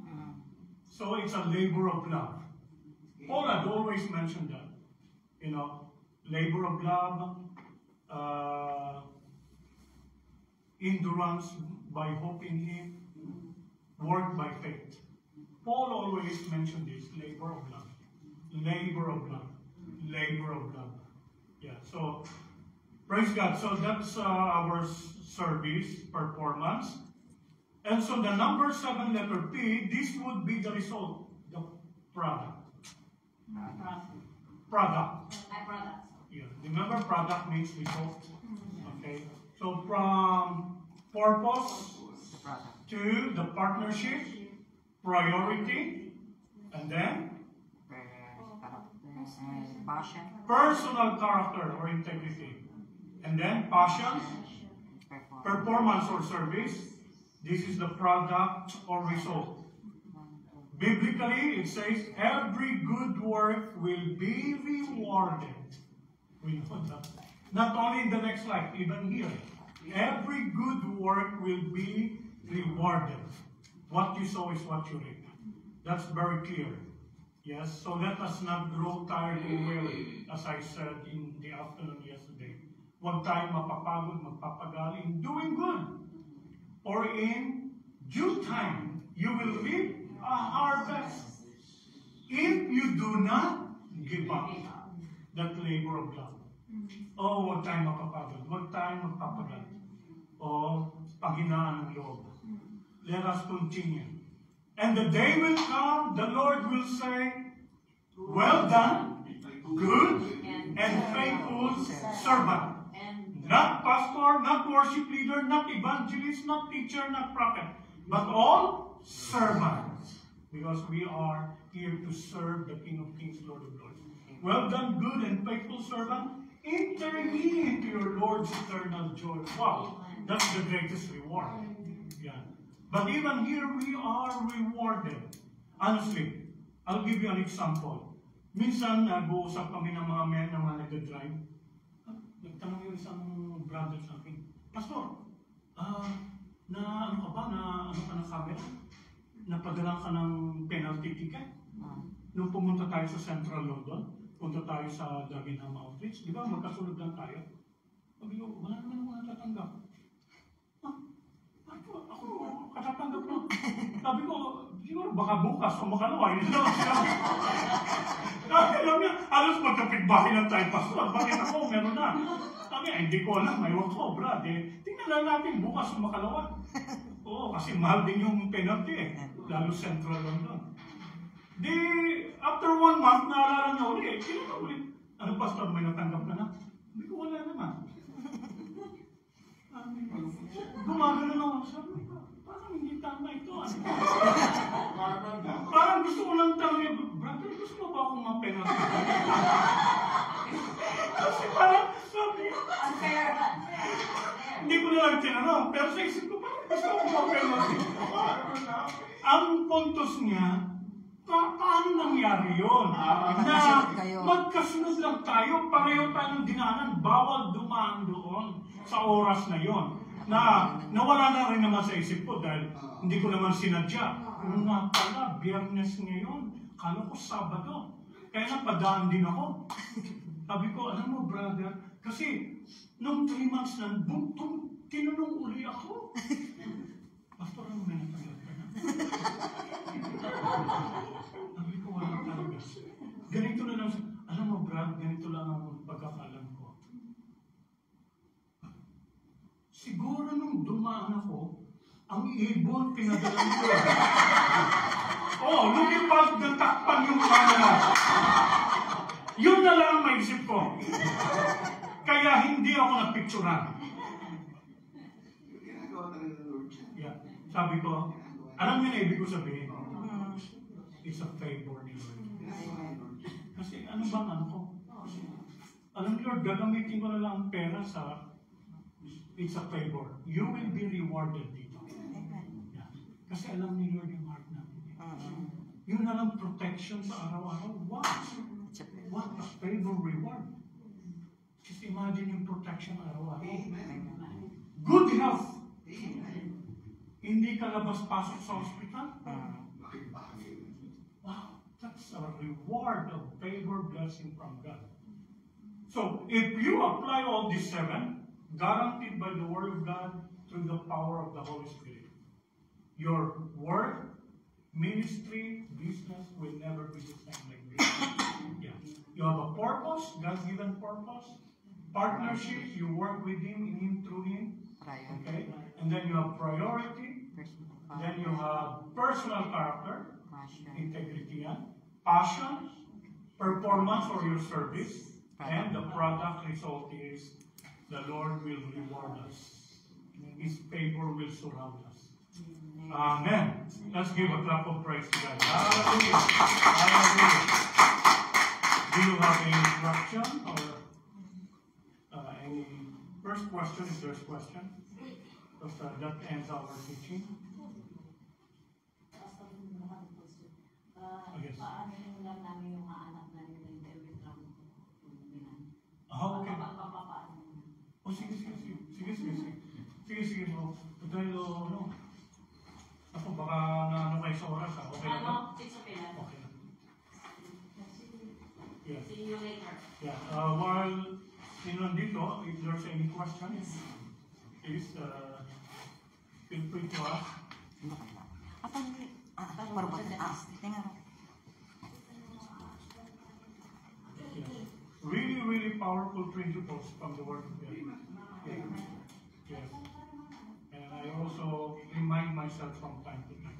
[SPEAKER 1] so it's a labor of love. Paul had always mentioned that. You know, labor of love, endurance by hope in Him, work by faith. Paul always mentioned this, labor of love. Labor of love. Labor of love. Yeah, so, praise God. So that's our service performance. And so the number 7 letter P, this would be the result, the product. Product. Yeah. Remember, product means result. Okay. So from purpose to the partnership, priority, and then personal character or integrity, and then passion, performance or service. This is the product or result. Biblically, it says every good work will be rewarded. We know that. Not only in the next life, even here. Every good work will be rewarded. What you sow is what you reap. That's very clear. Yes, so let us not grow tired and weary, as I said in the afternoon yesterday. Huwag tayong mapapagod, magpapagali in doing good. Or in due time, you will reap a harvest. If you do not give up that labor of love. Oh, huwag tayong mapapagod, huwag tayong magpapagal. O panghinaan ng loob. Let us continue. And the day will come, the Lord will say, well done, good and faithful servant. Not pastor, not worship leader, not evangelist, not teacher, not prophet, but all servants. Because we are here to serve the King of Kings, Lord of Lords. Well done, good and faithful servant. Enter ye into your Lord's eternal joy. Wow, that's the greatest reward. Yeah. But even here, we are rewarded. Honestly, I'll give you an example. Minsan, nag-uusap kami ng mga men na mga nag-drive. nagtanong yung isang brother sa akin, Pastor, na ano ka ba, na ano ka ng camera? Napadala ka ng penalty ticket? Nung pumunta tayo sa Central London, punta tayo sa Dagenham Outreach, di ba magkasunod lang tayo? Sabi ko, wala naman ako natatanggap. Ako, katatanggap na. Sabi ko, siguro baka bukas o makalawa, yun lang sabi ko. Alam niya, halos magkapit-bahay lang tayo, Pastor. Bakit ako, meron na. Sabi, hindi ko alam, mayroon ko, brad. Tingnan lang natin bukas o makalawa. Oo, kasi mahal din yung penalty lalo Central London. Di, after 1 month, naalala niya ulit. Kailan ulit? Ano, Pastor, may natanggap ka na? Hindi ko wala naman. Gumagano na ako. Sabi ko, parang hindi tama ito. Parang gusto ko lang tanongin, brother, gusto mo ba akong ma-penalty? Kasi parang, sabi niya,
[SPEAKER 2] Unfair ba?
[SPEAKER 1] hindi ko na lang tinanong, pero sa isip ko, parang gusto ko ma-penalty. Ang puntos niya, paano nangyari yun? Na magkasunod lang tayo, pareho tayong dinaanan, bawal dumaan doon sa oras na yon. Na nawala na rin naman sa isip ko dahil hindi ko naman sinadya. Kung nga pala, Biyernes ngayon, kala ko Sabado. Kaya napadaan din ako. Sabi ko, alam mo brother, kasi nung 3 months na, tinanong uli ako. Pastor, ano may natanggap ka na? Sabi ko, wala talaga. Ganito na lang, alam mo brad, ganito lang ang pagkakalam ko. Siguro nung dumaan ako, ang ibon pinadalan ko. Lumipad na takpan yung camera. Yun na lang ang maisip ko. Kaya hindi ako napicturan. Yeah. Sabi ko, alam niyo na ibig ko sabihin? It's a favor ni Lord. Kasi ano bang ano ko? Alam niyo, Lord, gagamitin ko na lang ang pera sa it's a favor. You will be rewarded dito. Yeah. Kasi alam ni Lord yung heart natin. Yun na lang protection sa araw-araw. What a favor reward. Just imagine yung protection araw-araw. Good health. Hindi ka labas-pasok sa hospital. Wow, that's a reward of favor blessing from God. So, if you apply all these 7, guaranteed by the Word of God through the power of the Holy Spirit, your work, ministry, business will never be the same like this. Yeah. You have a purpose, God-given purpose, partnership, you work with Him, in Him, through Him. Okay? And then you have priority, then you have personal character, integrity, passion, performance for your service, and the product result is the Lord will reward us. His favor will surround us. Amen. Let's give a clap of praise to God. Hallelujah. Hallelujah. Do you have any instruction or any first question? If there's a question, because that ends our teaching. Yes.
[SPEAKER 2] Paano lang namin yung mga anak na nila
[SPEAKER 1] Okay. Oh, sige mo. Dahil, ako baka naano kayo sa oras, okay na ba?
[SPEAKER 2] It's okay na.
[SPEAKER 1] Okay. Yeah.
[SPEAKER 2] See you later.
[SPEAKER 1] Yeah. While nandito, if there's any questions, please feel free to ask. Really, really powerful principles from the Word of God. Yeah. Yes. And I also remind myself from time to time.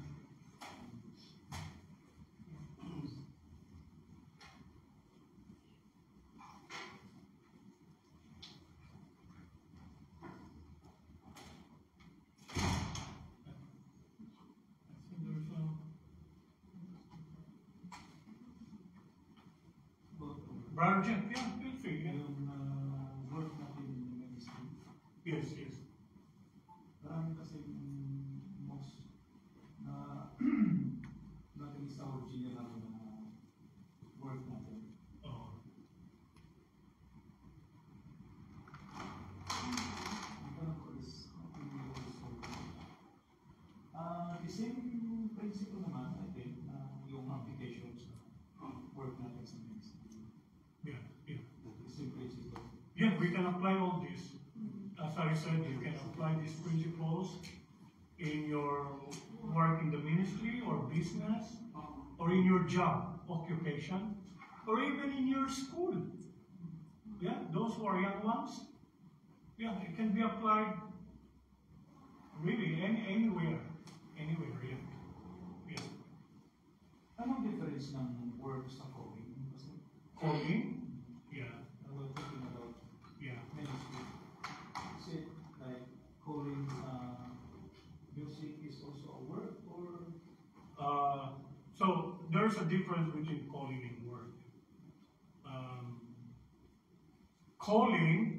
[SPEAKER 1] Brother Jeff, yeah, feel free. Yeah.
[SPEAKER 3] Work natin in ministry.
[SPEAKER 1] Yes.
[SPEAKER 3] Marami kasi most na natin sa original na work natin.
[SPEAKER 1] Oh. apply all this. As I said, you can apply these principles in your work in the ministry or business, or in your job, occupation, or even in your school. Yeah, those who are young ones, yeah, it can be applied really anywhere, yeah. Yeah.
[SPEAKER 3] Anong difference ng work sa calling? Kasi
[SPEAKER 1] Calling, yeah,
[SPEAKER 3] we're talking about
[SPEAKER 1] yeah.
[SPEAKER 3] ministry. Is it like calling music is also a work, or
[SPEAKER 1] So there's a difference between calling and work. Calling